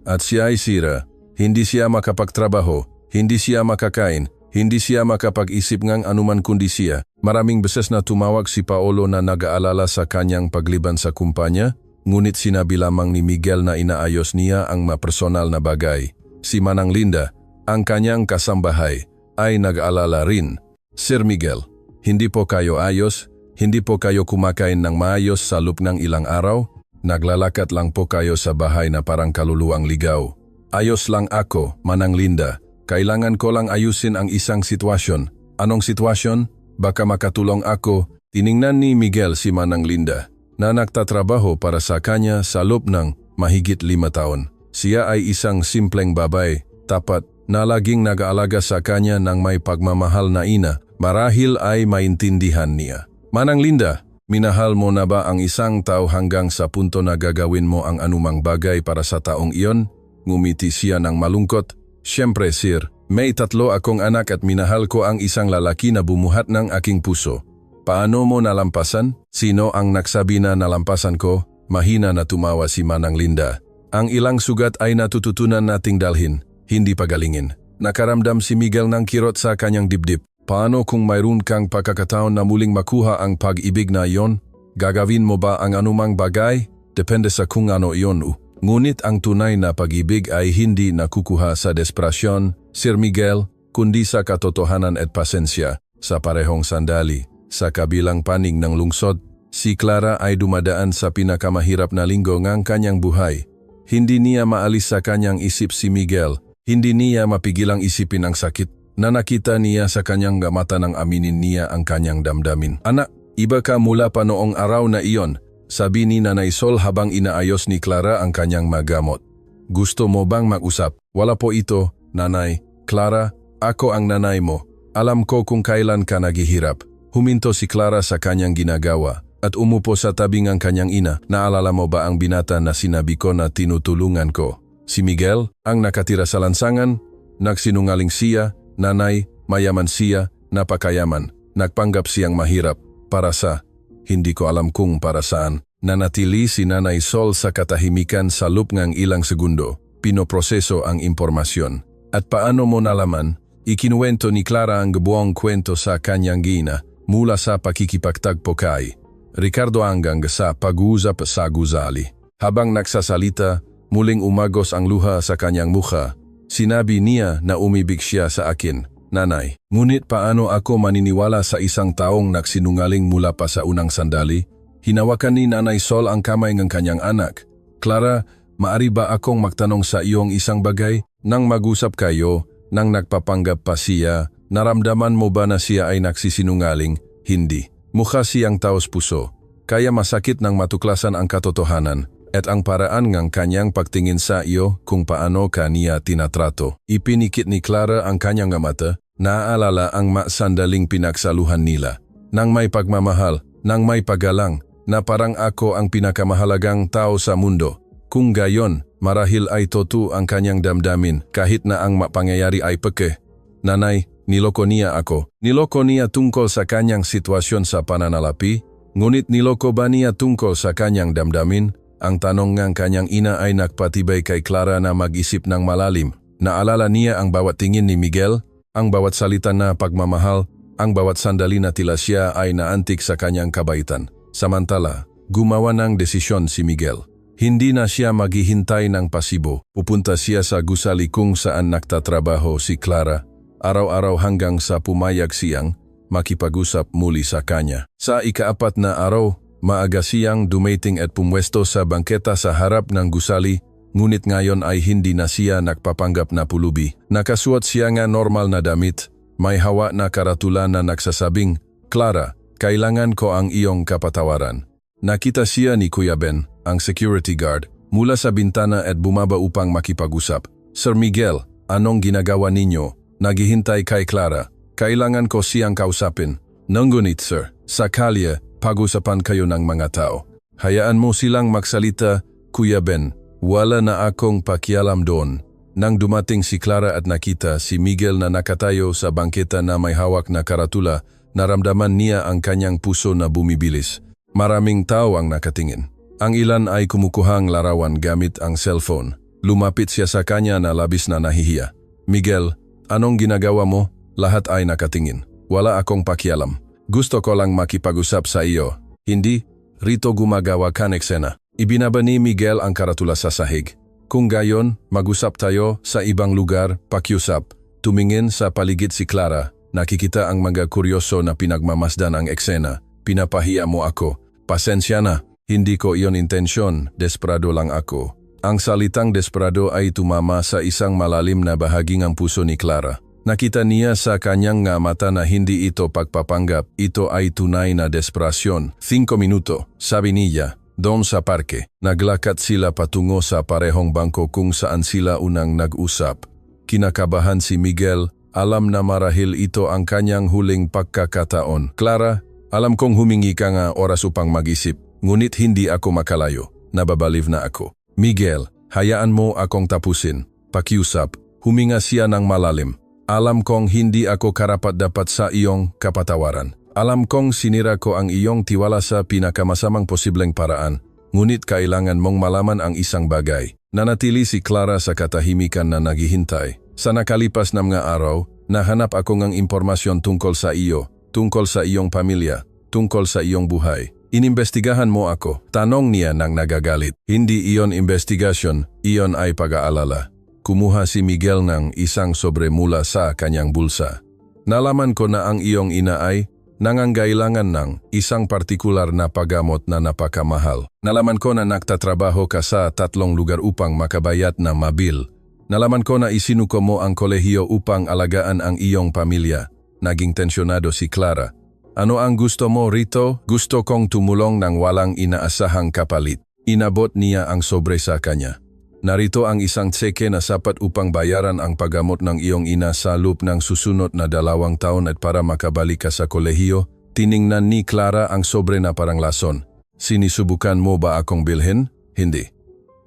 Speaker 1: At siya ay sira. Hindi siya makapagtrabaho, hindi siya makakain, hindi siya makapag-isip ngang anuman kundi siya. Maraming beses na tumawag si Paolo na nag-aalala sa kanyang pagliban sa kumpanya, ngunit sinabi lamang ni Miguel na inaayos niya ang mapersonal na bagay. Si Manang Linda, ang kanyang kasambahay, ay nag-aalala rin. Sir Miguel, hindi po kayo ayos, hindi po kayo kumakain ng maayos sa loob ng ilang araw, naglalakad lang po kayo sa bahay na parang kaluluwang ligaw. Ayos lang ako, Manang Linda. Kailangan ko lang ayusin ang isang sitwasyon. Anong sitwasyon? Baka makatulong ako. Tiningnan ni Miguel si Manang Linda na nagtatrabaho para sa kanya sa loob ng mahigit 5 taon. Siya ay isang simpleng babae, tapat, na laging nag-aalaga sa kanya ng may pagmamahal na ina. Marahil ay maintindihan niya. Manang Linda, minahal mo na ba ang isang tao hanggang sa punto na gagawin mo ang anumang bagay para sa taong iyon? Ngumiti siya ng malungkot. Siyempre, sir, may 3 akong anak at minahal ko ang isang lalaki na bumuhat ng aking puso. Paano mo nalampasan? Sino ang nagsabi na nalampasan ko? Mahina na tumawa si Manang Linda. Ang ilang sugat ay natututunan nating dalhin, hindi pagalingin. Nakaramdam si Miguel ng kirot sa kanyang dibdib. Paano kung mayroon kang pagkakataon na muling makuha ang pag-ibig na iyon? Gagawin mo ba ang anumang bagay? Depende sa kung ano iyon. Ngunit ang tunay na pag-ibig ay hindi nakukuha sa desperasyon, Sir Miguel, kundi sa katotohanan at pasensya. Sa parehong sandali, sa kabilang panig ng lungsod, si Clara ay dumadaan sa pinakamahirap na linggo ng kanyang buhay. Hindi niya maalis sa kanyang isip si Miguel. Hindi niya mapigilang isipin ang sakit na nakita niya sa kanyang mata nang aminin niya ang kanyang damdamin. Anak, iba ka mula pa noong araw na iyon, sabi ni Nanay Sol habang inaayos ni Clara ang kanyang magamot. Gusto mo bang mag-usap? Wala po ito, Nanay. Clara, ako ang nanay mo. Alam ko kung kailan ka naghihirap. Huminto si Clara sa kanyang ginagawa at umupo sa tabi ng kanyang ina. Naalala mo ba ang binata na sinabi ko na tinutulungan ko? Si Miguel, ang nakatira sa lansangan, nagsinungaling siya, nanay, mayaman siya, napakayaman. Nagpanggap siyang mahirap. Para sa, hindi ko alam kung para saan. Nanatili si Nanay Sol sa katahimikan sa loob ng ilang segundo. Pinoproseso ang impormasyon. At paano mo nalaman? Ikinuwento ni Clara ang buong kwento sa kanyang gina mula sa pakikipagtagpo kay Ricardo hanggang sa pag-uusap sa gusali. Habang nagsasalita, muling umagos ang luha sa kanyang mukha. Sinabi niya na umibig siya sa akin, Nanay. Ngunit paano ako maniniwala sa isang taong nagsinungaling mula pa sa unang sandali? Hinawakan ni Nanay Sol ang kamay ng kanyang anak. Clara, maari ba akong magtanong sa iyong isang bagay? Nang mag-usap kayo, nang nagpapanggap pa siya, naramdaman mo ba na siya ay nagsisinungaling? Hindi. Mukha siyang taos puso. Kaya masakit nang matuklasan ang katotohanan at ang paraan ng kanyang pagtingin sa iyo kung paano ka niya tinatrato. Ipinikit ni Clara ang kanyang mata, naaalala ang sandaling pinagsaluhan nila. Nang may pagmamahal, nang may paggalang, na parang ako ang pinakamahalagang tao sa mundo. Kung gayon, marahil ay totoo ang kanyang damdamin kahit na ang pangyayari ay peke. Nanay, niloko niya ako. Niloko niya tungkol sa kanyang sitwasyon sa pananalapi, ngunit niloko ba niya tungkol sa kanyang damdamin? Ang tanong ng kanyang ina ay nagpatibay kay Clara na mag-isip ng malalim. Naalala niya ang bawat tingin ni Miguel, ang bawat salita na pagmamahal, ang bawat sandali na tila siya ay naantig sa kanyang kabaitan. Samantala, gumawa ng desisyon si Miguel. Hindi na siya maghihintay ng pasibo. Pupunta siya sa gusali kung saan nagtatrabaho si Clara, araw-araw hanggang sa pumayag siyang makipag-usap muli sa kanya. Sa ika-4 na araw, maaga siyang dumating at pumwesto sa bangketa sa harap ng gusali, ngunit ngayon ay hindi na siya nagpapanggap na pulubi. Nakasuot siya ng normal na damit, may hawa na karatula na nagsasabing, Clara, kailangan ko ang iyong kapatawaran. Nakita siya ni Kuya Ben, ang security guard, mula sa bintana at bumaba upang makipag-usap. Sir Miguel, anong ginagawa ninyo? Naghihintay kay Clara. Kailangan ko siyang kausapin. Ngunit sir, sa kalye, pag-usapan kayo ng mga tao. Hayaan mo silang magsalita, Kuya Ben. Wala na akong pakialam doon. Nang dumating si Clara at nakita si Miguel na nakatayo sa bangketa na may hawak na karatula, naramdaman niya ang kanyang puso na bumibilis. Maraming tao ang nakatingin. Ang ilan ay kumukuhang larawan gamit ang cellphone. Lumapit siya sa kanya na labis na nahihiya. Miguel, anong ginagawa mo? Lahat ay nakatingin. Wala akong pakialam. Gusto ko lang makipag-usap sa iyo. Hindi, rito gumagawa ka ng eksena. Ibinaba ni Miguel ang karatula sa sahig. Kung gayon, mag-usap tayo sa ibang lugar, pakiusap. Tumingin sa paligid si Clara. Nakikita ang mga kuryoso na pinagmamasdan ang eksena. Pinapahiya mo ako. Pasensya na. Hindi ko iyon intensyon, desperado lang ako. Ang salitang desperado ay tumama sa isang malalim na bahagi ng puso ni Clara. Nakita niya sa kanyang mata na hindi ito pagpapanggap, ito ay tunay na desperasyon. 5 minuto, sabi niya, doon sa parke. Naglakad sila patungo sa parehong bangko kung saan sila unang nag-usap. Kinakabahan si Miguel, alam na marahil ito ang kanyang huling pagkakataon. Clara, alam kong humingi ka nga oras upang mag-isip. Ngunit hindi ako makalayo. Nababaliw na ako. Miguel, hayaan mo akong tapusin. Pakiusap, huminga siya ng malalim. Alam kong hindi ako karapat-dapat sa iyong kapatawaran. Alam kong sinira ko ang iyong tiwala sa pinakamasamang posibleng paraan. Ngunit kailangan mong malaman ang isang bagay. Nanatili si Clara sa katahimikan na naghihintay. Sa nakalipas na mga araw, nahanap ako ng impormasyon tungkol sa iyo, tungkol sa iyong pamilya, tungkol sa iyong buhay. Inimbestigahan mo ako. Tanong niya nang nagagalit. Hindi iyon investigasyon, iyon ay pag-aalala. Kumuha si Miguel ng isang sobre mula sa kanyang bulsa. Nalaman ko na ang iyong ina ay nangangailangan ng isang partikular na paggamot na napakamahal. Nalaman ko na nagtatrabaho ka sa 3 lugar upang makabayad na mabil. Nalaman ko na isinuko mo ang kolehiyo upang alagaan ang iyong pamilya. Naging tensyonado si Clara. Ano ang gusto mo rito? Gusto kong tumulong ng walang inaasahang kapalit. Inabot niya ang sobre sa kanya. Narito ang isang tseke na sapat upang bayaran ang paggamot ng iyong ina sa loob ng susunod na 2 taon at para makabalik ka sa kolehiyo. Tiningnan ni Clara ang sobre na parang lason. Sinisubukan mo ba akong bilhin? Hindi.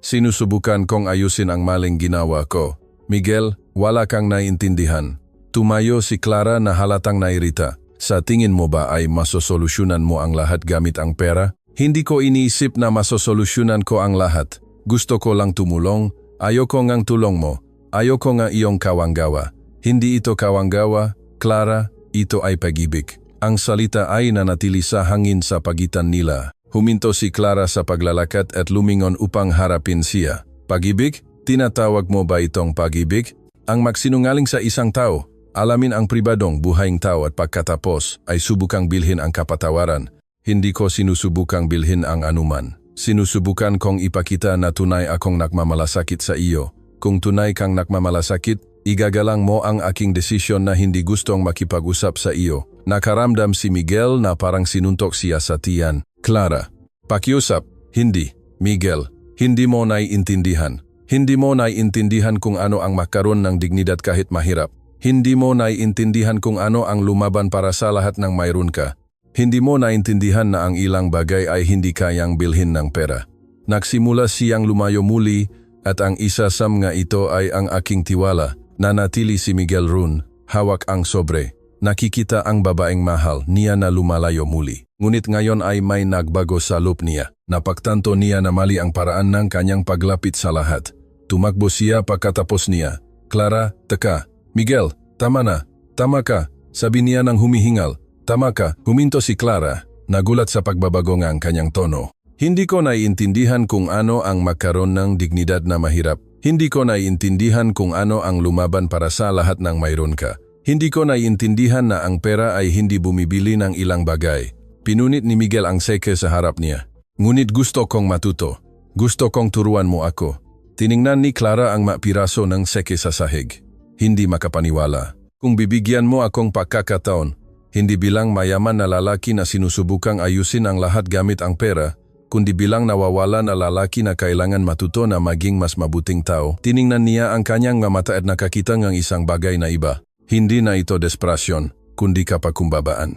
Speaker 1: Sinusubukan kong ayusin ang maling ginawa ko. Miguel, wala kang naiintindihan. Tumayo si Clara na halatang nairita. Sa tingin mo ba ay masosolusyunan mo ang lahat gamit ang pera? Hindi ko iniisip na masosolusyunan ko ang lahat. Gusto ko lang tumulong. Ayoko ngang tulong mo. Ayoko nga iyong kawanggawa. Hindi ito kawanggawa, Clara, ito ay pag-ibig. Ang salita ay nanatili sa hangin sa pagitan nila. Huminto si Clara sa paglalakad at lumingon upang harapin siya. Pag-ibig? Tinatawag mo ba itong pag-ibig? Ang magsinungaling sa isang tao, alamin ang pribadong buhaing tao at pagkatapos ay subukang bilhin ang kapatawaran. Hindi ko sinusubukang bilhin ang anuman. Sinusubukan kong ipakita na tunay akong nagmamalasakit sa iyo. Kung tunay kang nagmamalasakit, igagalang mo ang aking desisyon na hindi gustong makipag-usap sa iyo. Nakaramdam si Miguel na parang sinuntok siya sa tiyan. Clara, pakiusap, hindi. Miguel, hindi mo naiintindihan. Hindi mo naiintindihan kung ano ang magkaroon ng dignidad kahit mahirap. Hindi mo naiintindihan kung ano ang lumaban para sa lahat ng mayroon ka. Hindi mo naiintindihan na ang ilang bagay ay hindi kayang bilhin ng pera. Nagsimula siyang lumayo muli at ang isa sa mga ito ay ang aking tiwala. Nanatili si Miguel Run, hawak ang sobre. Nakikita ang babaeng mahal niya na lumalayo muli. Ngunit ngayon ay may nagbago sa loob niya. Napagtanto niya na mali ang paraan ng kanyang paglapit sa lahat. Tumakbo siya pagkatapos niya. Clara, teka. Miguel, tama na. Tama ka. Sabi niya nang humihingal. Tama ka. Huminto si Clara. Nagulat sa pagbabago ng kanyang tono. Hindi ko naiintindihan kung ano ang magkaroon ng dignidad na mahirap. Hindi ko naiintindihan kung ano ang lumaban para sa lahat ng mayroon ka. Hindi ko naiintindihan na ang pera ay hindi bumibili ng ilang bagay. Pinunit ni Miguel ang seke sa harap niya. Ngunit gusto kong matuto. Gusto kong turuan mo ako. Tiningnan ni Clara ang mapiraso ng seke sa sahig. Hindi makapaniwala. Kung bibigyan mo akong pagkakataon, hindi bilang mayaman na lalaki na sinusubukang ayusin ang lahat gamit ang pera, kundi bilang nawawala na lalaki na kailangan matuto na maging mas mabuting tao. Tiningnan niya ang kanyang mata at nakakita ng isang bagay na iba. Hindi na ito desperasyon, kundi kapakumbabaan.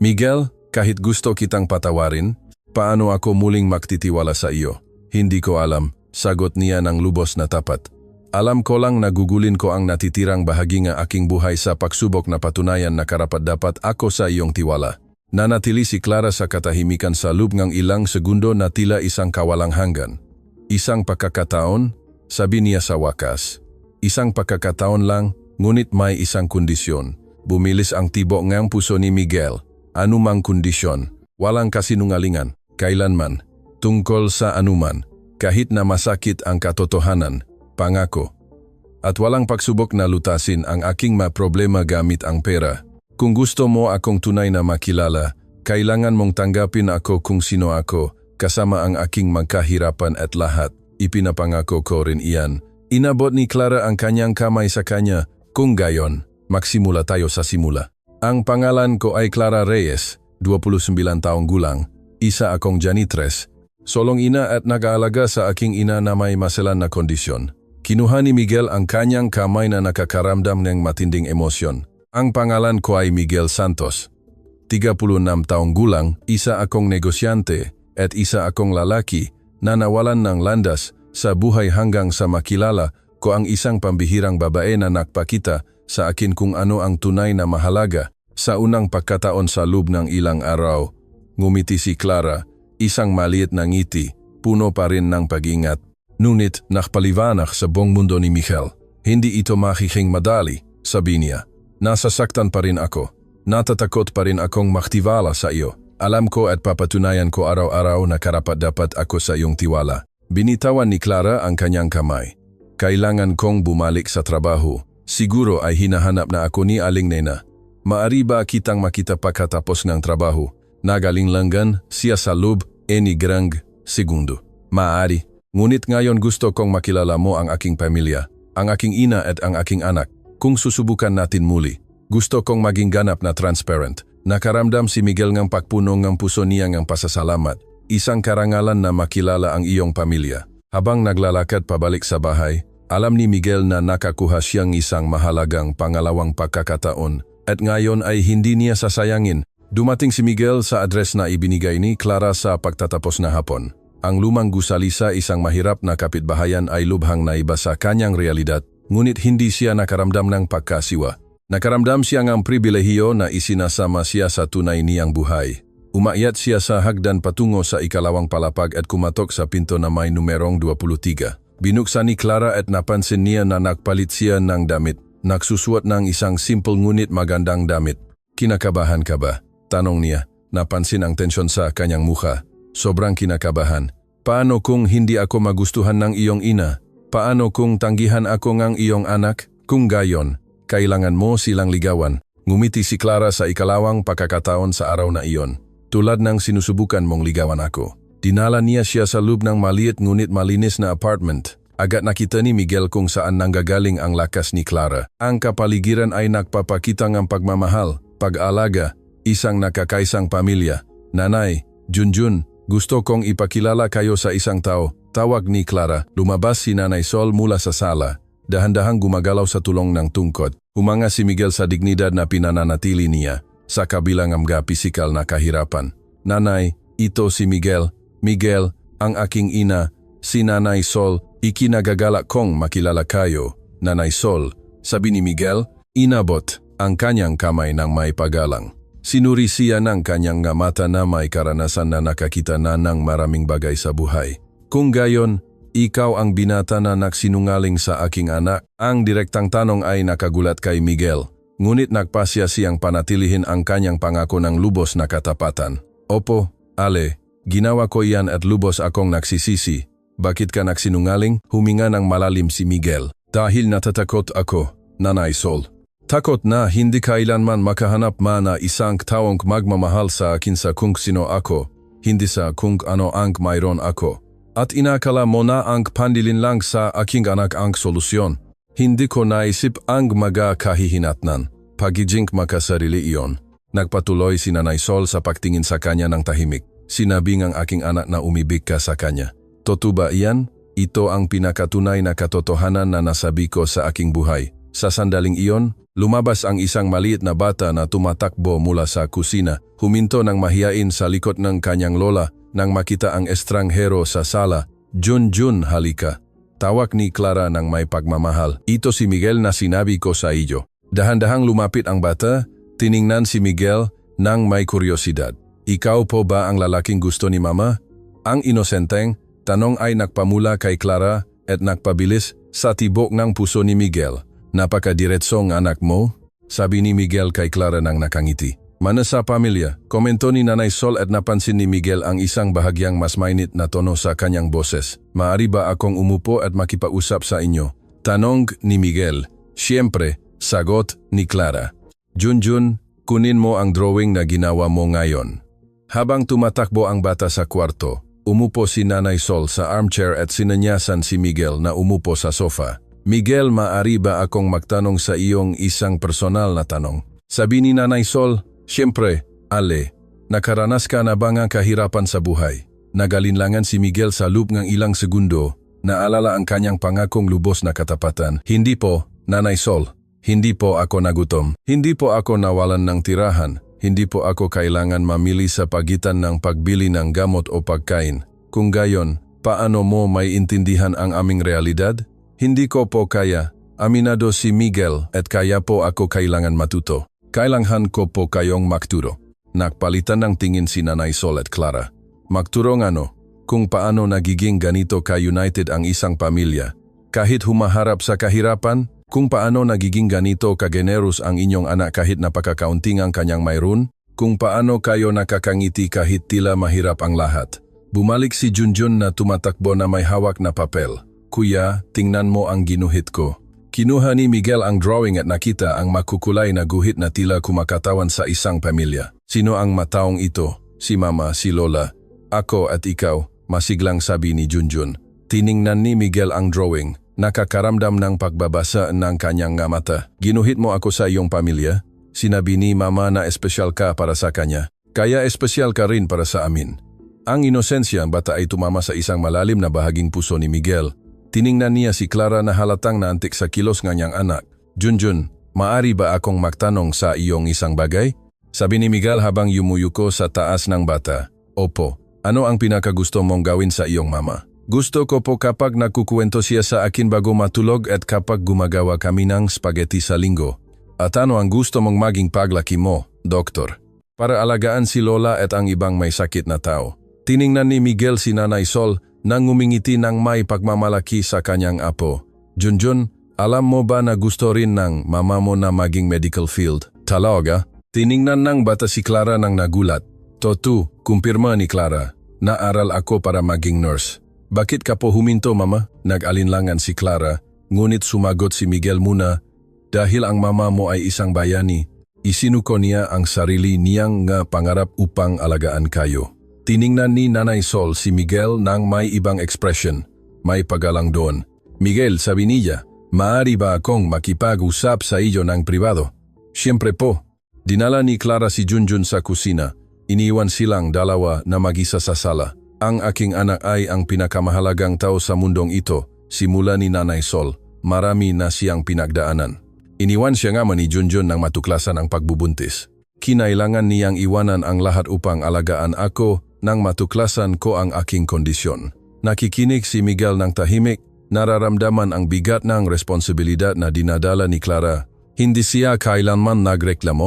Speaker 1: Miguel, kahit gusto kitang patawarin, paano ako muling magtitiwala sa iyo? Hindi ko alam, sagot niya ng lubos na tapat. Alam ko lang na gugulin ko ang natitirang bahagi ng aking buhay sa pagsubok na patunayan na karapat-dapat ako sa iyong tiwala. Nanatili si Clara sa katahimikan sa loob ng ilang segundo na tila isang kawalang hanggan. Isang pagkakataon, sabi niya sa wakas. Isang pagkakataon lang, ngunit may isang kondisyon. Bumilis ang tibok ng puso ni Miguel. Anumang kondisyon, walang kasinungalingan, kailanman, tungkol sa anuman, kahit na masakit ang katotohanan, pangako. At walang pagsubok na lutasin ang aking problema gamit ang pera. Kung gusto mo akong tunay na makilala, kailangan mong tanggapin ako kung sino ako, kasama ang aking magkahirapan at lahat. Ipinapangako ko rin iyan. Inabot ni Clara ang kanyang kamay sa kanya. Kung gayon, magsimula tayo sa simula. Ang pangalan ko ay Clara Reyes, 29 taong gulang, isa akong janitress, solong ina at nag-aalaga sa aking ina na may maselan na kondisyon. Kinuha ni Miguel ang kanyang kamay na nakakaramdam ng matinding emosyon. Ang pangalan ko ay Miguel Santos. 36 taong gulang, isa akong negosyante at isa akong lalaki na nawalan ng landas sa buhay hanggang sa makilala ko ang isang pambihirang babae na nagpakita sa akin kung ano ang tunay na mahalaga. Sa unang pagkataon sa loob ng ilang araw, ngumiti si Clara, isang maliit na ngiti, puno pa rin ng pag-ingat. Ngunit nakpaliwanag sa buong mundo ni Michelle. Hindi ito magiging madali, sabi niya. Nasasaktan pa rin ako. Natatakot pa rin akong maktiwala sa iyo. Alam ko at papatunayan ko araw-araw na karapat-dapat ako sa iyong tiwala. Binitawan ni Clara ang kanyang kamay. Kailangan kong bumalik sa trabaho. Siguro ay hinahanap na ako ni Aling Nena. Maari ba kitang makita pagkatapos ng trabaho? Nagalinglangan siya sa loob ni Grang segundo. Maari. Ngunit ngayon gusto kong makilala mo ang aking pamilya, ang aking ina at ang aking anak. Kung susubukan natin muli, gusto kong maging ganap na transparent. Nakaramdam si Miguel ng pagpuno ng puso niya ng pasasalamat. Isang karangalan na makilala ang iyong pamilya. Habang naglalakad pabalik sa bahay, alam ni Miguel na nakakuha siyang isang mahalagang pangalawang pagkakataon at ngayon ay hindi niya sasayangin. Dumating si Miguel sa address na ibinigay ni Clara sa pagtatapos na hapon. Ang lumang gusali sa isang mahirap na kapitbahayan ay lubhang naiba sa kanyang realidad, ngunit hindi siya nakaramdam ng pagkasiwa. Nakaramdam siya ng pribilehiyo na isinasama siya sa tunay niyang buhay. Umakyat siya sa hagdan patungo sa ikalawang palapag at kumatok sa pinto na may numerong 23. Binuksan ni Clara at napansin niya na nagpalit siya ng damit. Nagsusuot ng isang simple ngunit magandang damit. Kinakabahan ka ba? Tanong niya. Napansin ang tensyon sa kanyang mukha. Sobrang kinakabahan. Paano kung hindi ako magustuhan ng iyong ina? Paano kung tanggihan ako ng iyong anak? Kung gayon, kailangan mo silang ligawan. Ngumiti si Clara sa ikalawang pagkakataon sa araw na iyon. Tulad ng sinusubukan mong ligawan ako. Dinala niya siya sa loob ng maliit ngunit malinis na apartment. Agad nakita ni Miguel kung saan nanggagaling ang lakas ni Clara. Ang kapaligiran ay nagpapakita ng pagmamahal, pag-alaga, isang nakakaisang pamilya. Nanay, Junjun, gusto kong ipakilala kayo sa isang tao. Tawag ni Clara. Lumabas si Nanay Sol mula sa sala. Dahan-dahang gumagalaw sa tulong ng tungkod. Humanga si Miguel sa dignidad na pinananatili niya sa kabilang mga pisikal na kahirapan. Nanay, ito si Miguel. Miguel, ang aking ina, si Nanay Sol. Ikinagagalak kong makilala kayo. Nanay Sol, sabi ni Miguel, inabot ang kanyang kamay ng may paggalang. Sinuri siya ng kanyang nga mata na may karanasan na nakakita na ng maraming bagay sa buhay. Kung gayon, ikaw ang binata na nagsinungaling sa aking anak. Ang direktang tanong ay nakagulat kay Miguel. Ngunit nagpasya siyang panatilihin ang kanyang pangako ng lubos na katapatan. Opo, Ale, ginawa ko yan at lubos akong nagsisisi. Bakit ka nagsinungaling? Huminga ng malalim si Miguel. Dahil natatakot ako, Nanay Sol. Takot na hindi kailanman makahanap man na isang taong magmamahal sa akin sa kung sino ako, hindi sa kung ano ang mayroon ako. At inakala mo na ang pandilin lang sa aking anak ang solusyon. Hindi ko naisip ang mga kahihinatnan. Pagiging makasarili iyon. Nagpatuloy si Nanay Sol sa pagtingin sa kanya ng tahimik. Sinabi ng aking anak na umibig ka sa kanya. Totoo ba iyan? Ito ang pinakatunay na katotohanan na nasabi ko sa aking buhay. Sa sandaling iyon, lumabas ang isang maliit na bata na tumatakbo mula sa kusina. Huminto ng mahiyain sa likod ng kanyang lola nang makita ang estranghero sa sala. Junjun, halika. Tawag ni Clara ng may pagmamahal. Ito si Miguel na sinabi ko sa iyo. Dahan-dahang lumapit ang bata, tiningnan si Miguel ng may kuryosidad. Ikaw po ba ang lalaking gusto ni Mama? Ang inosenteng tanong ay nagpamula kay Clara at nagpabilis sa tibok ng puso ni Miguel. Napakadiretsong anak mo? Sabi ni Miguel kay Clara nang nakangiti. Mana sa pamilya, komento ni Nanay Sol at napansin ni Miguel ang isang bahagyang mas mainit na tono sa kanyang boses. Maari ba akong umupo at makipausap sa inyo? Tanong ni Miguel. Siyempre, sagot ni Clara. Junjun, kunin mo ang drawing na ginawa mo ngayon. Habang tumatakbo ang bata sa kwarto, umupo si Nanay Sol sa armchair at sinanyasan si Miguel na umupo sa sofa. Miguel, maari ba akong magtanong sa iyong isang personal na tanong? Sabi ni Nanay Sol, siyempre, Ale, nakaranas ka na ba ng kahirapan sa buhay? Nagalinlangan si Miguel sa loob ng ilang segundo, naalala ang kanyang pangakong lubos na katapatan. Hindi po, Nanay Sol, hindi po ako nagutom. Hindi po ako nawalan ng tirahan. Hindi po ako kailangan mamili sa pagitan ng pagbili ng gamot o pagkain. Kung gayon, paano mo may intindihan ang aming realidad? Hindi ko po kaya, aminado si Miguel at kaya po ako kailangan matuto. Kailangan ko po kayong magturo. Nagpalitan ng tingin si Nanay Sol at Clara. Magturo ano? kung paano nagiging ganito ka-united ang isang pamilya. Kahit humaharap sa kahirapan, kung paano nagiging ganito ka-generous ang inyong anak kahit napakakaunting ang kanyang mayroon, kung paano kayo nakakangiti kahit tila mahirap ang lahat. Bumalik si Junjun na tumatakbo na may hawak na papel. Kuya, tingnan mo ang ginuhit ko. Kinuha ni Miguel ang drawing at nakita ang makukulay na guhit na tila kumakatawan sa isang pamilya. Sino ang mataong ito? Si Mama, si Lola. Ako at ikaw, masiglang sabi ni Junjun. Tiningnan ni Miguel ang drawing. Nakakaramdam ng pagbabasa ng kanyang mata. Ginuhit mo ako sa iyong pamilya? Sinabi ni Mama na espesyal ka para sa kanya. Kaya espesyal ka rin para sa amin. Ang inosensya ng bata ay tumama sa isang malalim na bahaging puso ni Miguel. Tiningnan niya si Clara na halatang naantik sa kilos ng kanyang anak. Junjun, maari ba akong magtanong sa iyong isang bagay? Sabi ni Miguel habang yumuyuko sa taas ng bata. Opo, ano ang pinakagusto mong gawin sa iyong mama? Gusto ko po kapag nakukuwento siya sa akin bago matulog at kapag gumagawa kami ng spaghetti sa linggo. At ano ang gusto mong maging paglaki mo, Doktor? Para alagaan si Lola at ang ibang may sakit na tao. Tiningnan ni Miguel si Nanay Sol nang ngumingiti ng may pagmamalaki sa kanyang apo. Junjun, alam mo ba na gusto rin ng mama mo na maging medical field? Talaga? Tiningnan ng bata si Clara nang nagulat. Totu, kumpirma ni Clara. Naaral ako para maging nurse. Bakit ka po huminto, Mama? Nag-alinlangan si Clara, ngunit sumagot si Miguel muna. Dahil ang mama mo ay isang bayani, isinuko niya ang sarili niyang pangarap upang alagaan kayo. Tiningnan ni Nanay Sol si Miguel nang may ibang expression. May pagalang doon. Miguel, sabi niya, maaari ba akong makipag-usap sa iyo ng pribado? Siyempre po. Dinala ni Clara si Junjun sa kusina. Iniwan silang dalawa na mag-isa sa sala. Ang aking anak ay ang pinakamahalagang tao sa mundong ito, simula ni Nanay Sol. Marami na siyang pinagdaanan. Iniwan siya nga ni Junjun nang matuklasan ang pagbubuntis. Kinailangan niyang iwanan ang lahat upang alagaan ako nang matuklasan ko ang aking kondisyon. Nakikinig si Miguel ng tahimik, nararamdaman ang bigat ng responsibilidad na dinadala ni Clara. Hindi siya kailanman nagreklamo,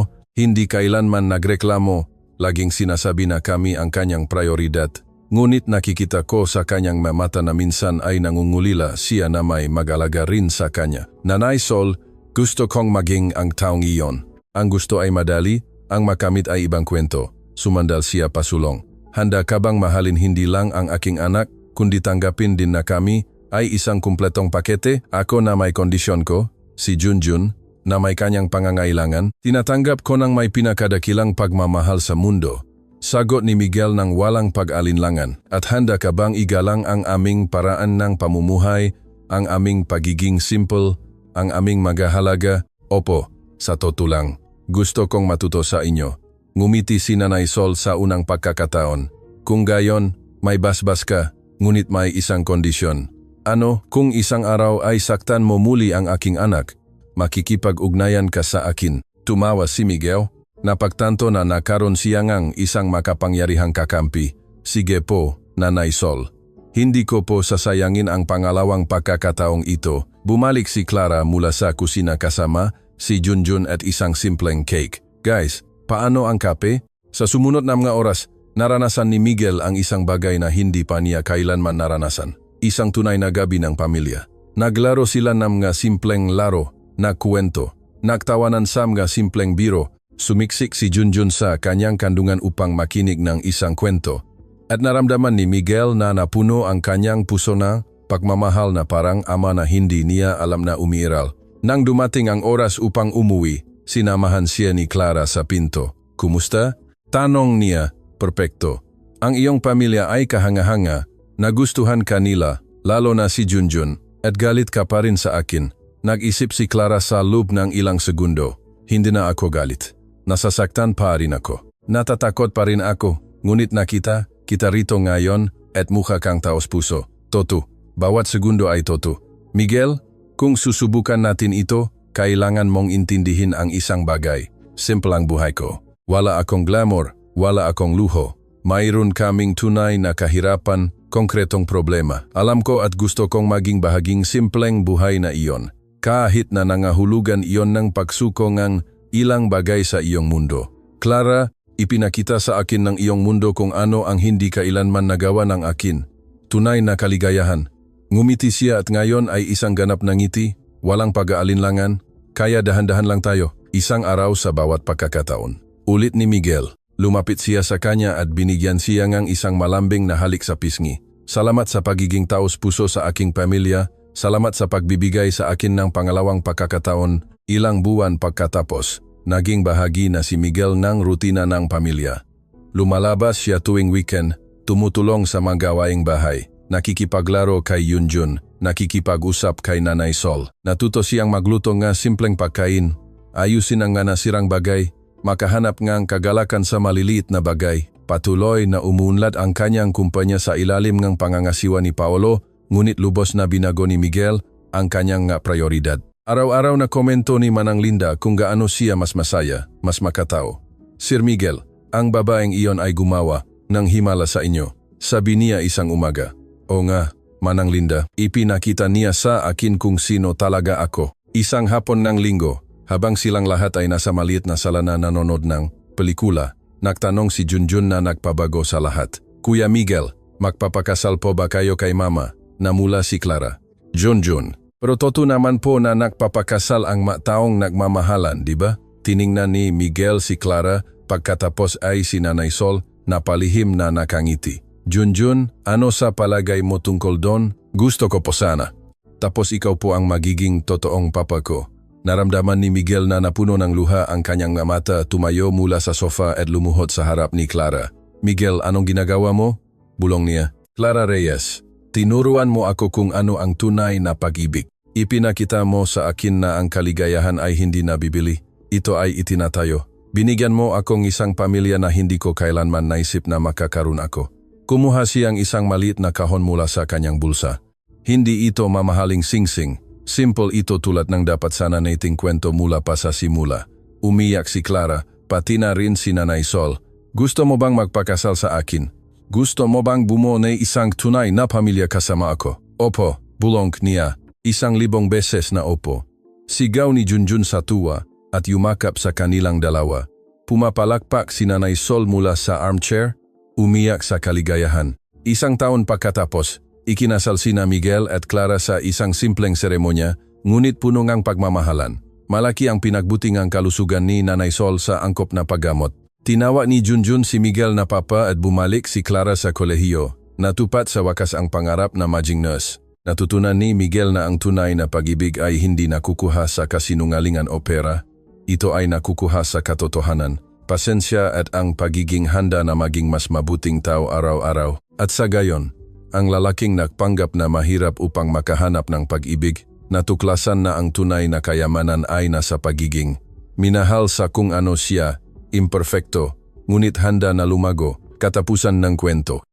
Speaker 1: laging sinasabi na kami ang kanyang prioridad. Ngunit nakikita ko sa kanyang mata na minsan ay nangungulila siya na may mag-alaga rin sa kanya. Nanay Sol, gusto kong maging ang taong iyon. Ang gusto ay madali, ang makamit ay ibang kwento. Sumandal siya pasulong. Handa ka bang mahalin hindi lang ang aking anak, kundi tanggapin din na kami ay isang kumpletong pakete? Ako na may kondisyon ko, si Junjun, na may kanyang pangangailangan, tinatanggap ko ng may pinakadakilang pagmamahal sa mundo. Sagot ni Miguel ng walang pag-alinlangan. At handa ka bang igalang ang aming paraan ng pamumuhay, ang aming pagiging simple, ang aming maghahalaga? Opo, sa totoo lang. Gusto kong matuto sa inyo. Ngumiti si Nanay Sol sa unang pagkakataon. Kung gayon, may basbas ka, ngunit may isang kondisyon. Ano, kung isang araw ay saktan mo muli ang aking anak, makikipag-ugnayan ka sa akin. Tumawa si Miguel. Napagtanto na nakaroon siya ngang isang makapangyarihang kakampi. Sige po, Nanay Sol. Hindi ko po sasayangin ang pangalawang pagkakataong ito. Bumalik si Clara mula sa kusina kasama si Junjun at isang simpleng cake. Guys, paano ang kape? Sa sumunod na mga oras, naranasan ni Miguel ang isang bagay na hindi pa niya kailanman naranasan. Isang tunay na gabi ng pamilya. Naglaro sila ng mga simpleng laro na kwento. Nagtawanan sa mga simpleng biro. Sumiksik si Junjun sa kanyang kandungan upang makinig ng isang kwento. At naramdaman ni Miguel na napuno ang kanyang puso na pagmamahal na parang ama na hindi niya alam na umiiral. Nang dumating ang oras upang umuwi, sinamahan siya ni Clara sa pinto. Kumusta? Tanong niya. Perpekto. Ang iyong pamilya ay kahanga-hanga. Nagustuhan kanila, lalo na si Junjun. At galit ka pa rin sa akin. Nag-isip si Clara sa loob ng ilang segundo. Hindi na ako galit. Nasasaktan pa rin ako. Natatakot pa rin ako. Ngunit nakita, kita rito ngayon at mukha kang taos puso. Toto, bawat segundo ay toto. Miguel, kung susubukan natin ito, kailangan mong intindihin ang isang bagay. Simple ang buhay ko. Wala akong glamour, wala akong luho. Mayroon kaming tunay na kahirapan, konkretong problema. Alam ko at gusto kong maging bahaging simpleng buhay na iyon. Kahit na nangahulugan iyon ng pagsuko ngang ilang bagay sa iyong mundo. Clara, ipinakita sa akin ng iyong mundo kung ano ang hindi kailanman nagawa ng akin. tunay na kaligayahan. Ngumiti siya at ngayon ay isang ganap na ngiti, walang pag-aalinlangan, kaya dahan-dahan lang tayo, isang araw sa bawat pagkakataon. Ulit ni Miguel, lumapit siya sa kanya at binigyan siya ng isang malambing na halik sa pisngi. Salamat sa pagiging taos puso sa aking pamilya, salamat sa pagbibigay sa akin ng pangalawang pagkakataon, ilang buwan pagkatapos. Naging bahagi na si Miguel ng rutina ng pamilya. Lumalabas siya tuwing weekend, tumutulong sa mga gawaing bahay, nakikipaglaro kay Yunjun, nakikipag-usap kay Nanay Sol. Natuto siyang magluto ng simpleng pagkain, ayusin ang nasirang bagay, makahanap ng kagalakan sa maliliit na bagay. Patuloy na umuunlad ang kanyang kumpanya sa ilalim ng pangangasiwa ni Paolo, ngunit lubos na binago ni Miguel ang kanyang prioridad. Araw-araw na komento ni Manang Linda kung gaano siya mas masaya, mas makatao. Sir Miguel, ang babaeng iyon ay gumawa ng himala sa inyo, sabi niya isang umaga. O nga, Manang Linda, ipinakita niya sa akin kung sino talaga ako. Isang hapon ng linggo, habang silang lahat ay nasa maliit na sala na nanonood ng pelikula, nagtanong si Junjun na nagpabago sa lahat. Kuya Miguel, magpapakasal po ba kayo kay Mama? Namula si Clara. Junjun, pero totoo naman po na nagpapakasal ang taong nagmamahalan, di ba? Tiningnan ni Miguel si Clara, pagkatapos ay si Nanay Sol, napalihim na nakangiti. Junjun, ano sa palagay mo tungkol doon? Gusto ko po sana. Tapos ikaw po ang magiging totoong papa ko. Naramdaman ni Miguel na napuno ng luha ang kanyang mata, tumayo mula sa sofa at lumuhod sa harap ni Clara. Miguel, anong ginagawa mo? Bulong niya. Clara Reyes, tinuruan mo ako kung ano ang tunay na pag-ibig. Ipinakita mo sa akin na ang kaligayahan ay hindi nabibili. Ito ay itinatayo. Binigyan mo akong isang pamilya na hindi ko kailanman naisip na makakaroon ako. Kumuha siyang isang maliit na kahon mula sa kanyang bulsa. Hindi ito mamahaling singsing. Simple ito tulad ng dapat sana nating kwento mula pa sa simula. Umiyak si Clara, pati na rin si Nanay Sol. Gusto mo bang magpakasal sa akin? Gusto mo bang bumuo ng isang tunay na pamilya kasama ako? Opo, bulong niya. 1,000 beses na opo. Sigaw ni Junjun sa tuwa at yumakap sa kanilang dalawa. Pumapalakpak si Nanay Sol mula sa armchair, umiyak sa kaligayahan. 1 taon pagkatapos, ikinasal sina Miguel at Clara sa isang simpleng seremonya, ngunit puno ng pagmamahalan. Malaki ang pinagbutingang kalusugan ni Nanay Sol sa angkop na paggamot. Tinawa ni Junjun si Miguel na papa at bumalik si Clara sa kolehiyo. Natupad sa wakas ang pangarap na maging nurse. Natutunan ni Miguel na ang tunay na pag-ibig ay hindi nakukuha sa kasinungalingan o pera. Ito ay nakukuha sa katotohanan, pasensya at ang pagiging handa na maging mas mabuting tao araw-araw. At sa gayon, ang lalaking nagpanggap na mahirap upang makahanap ng pag-ibig, natuklasan na ang tunay na kayamanan ay nasa pagiging minahal sa kung ano siya, imperfecto, ngunit handa na lumago, katapusan ng kwento.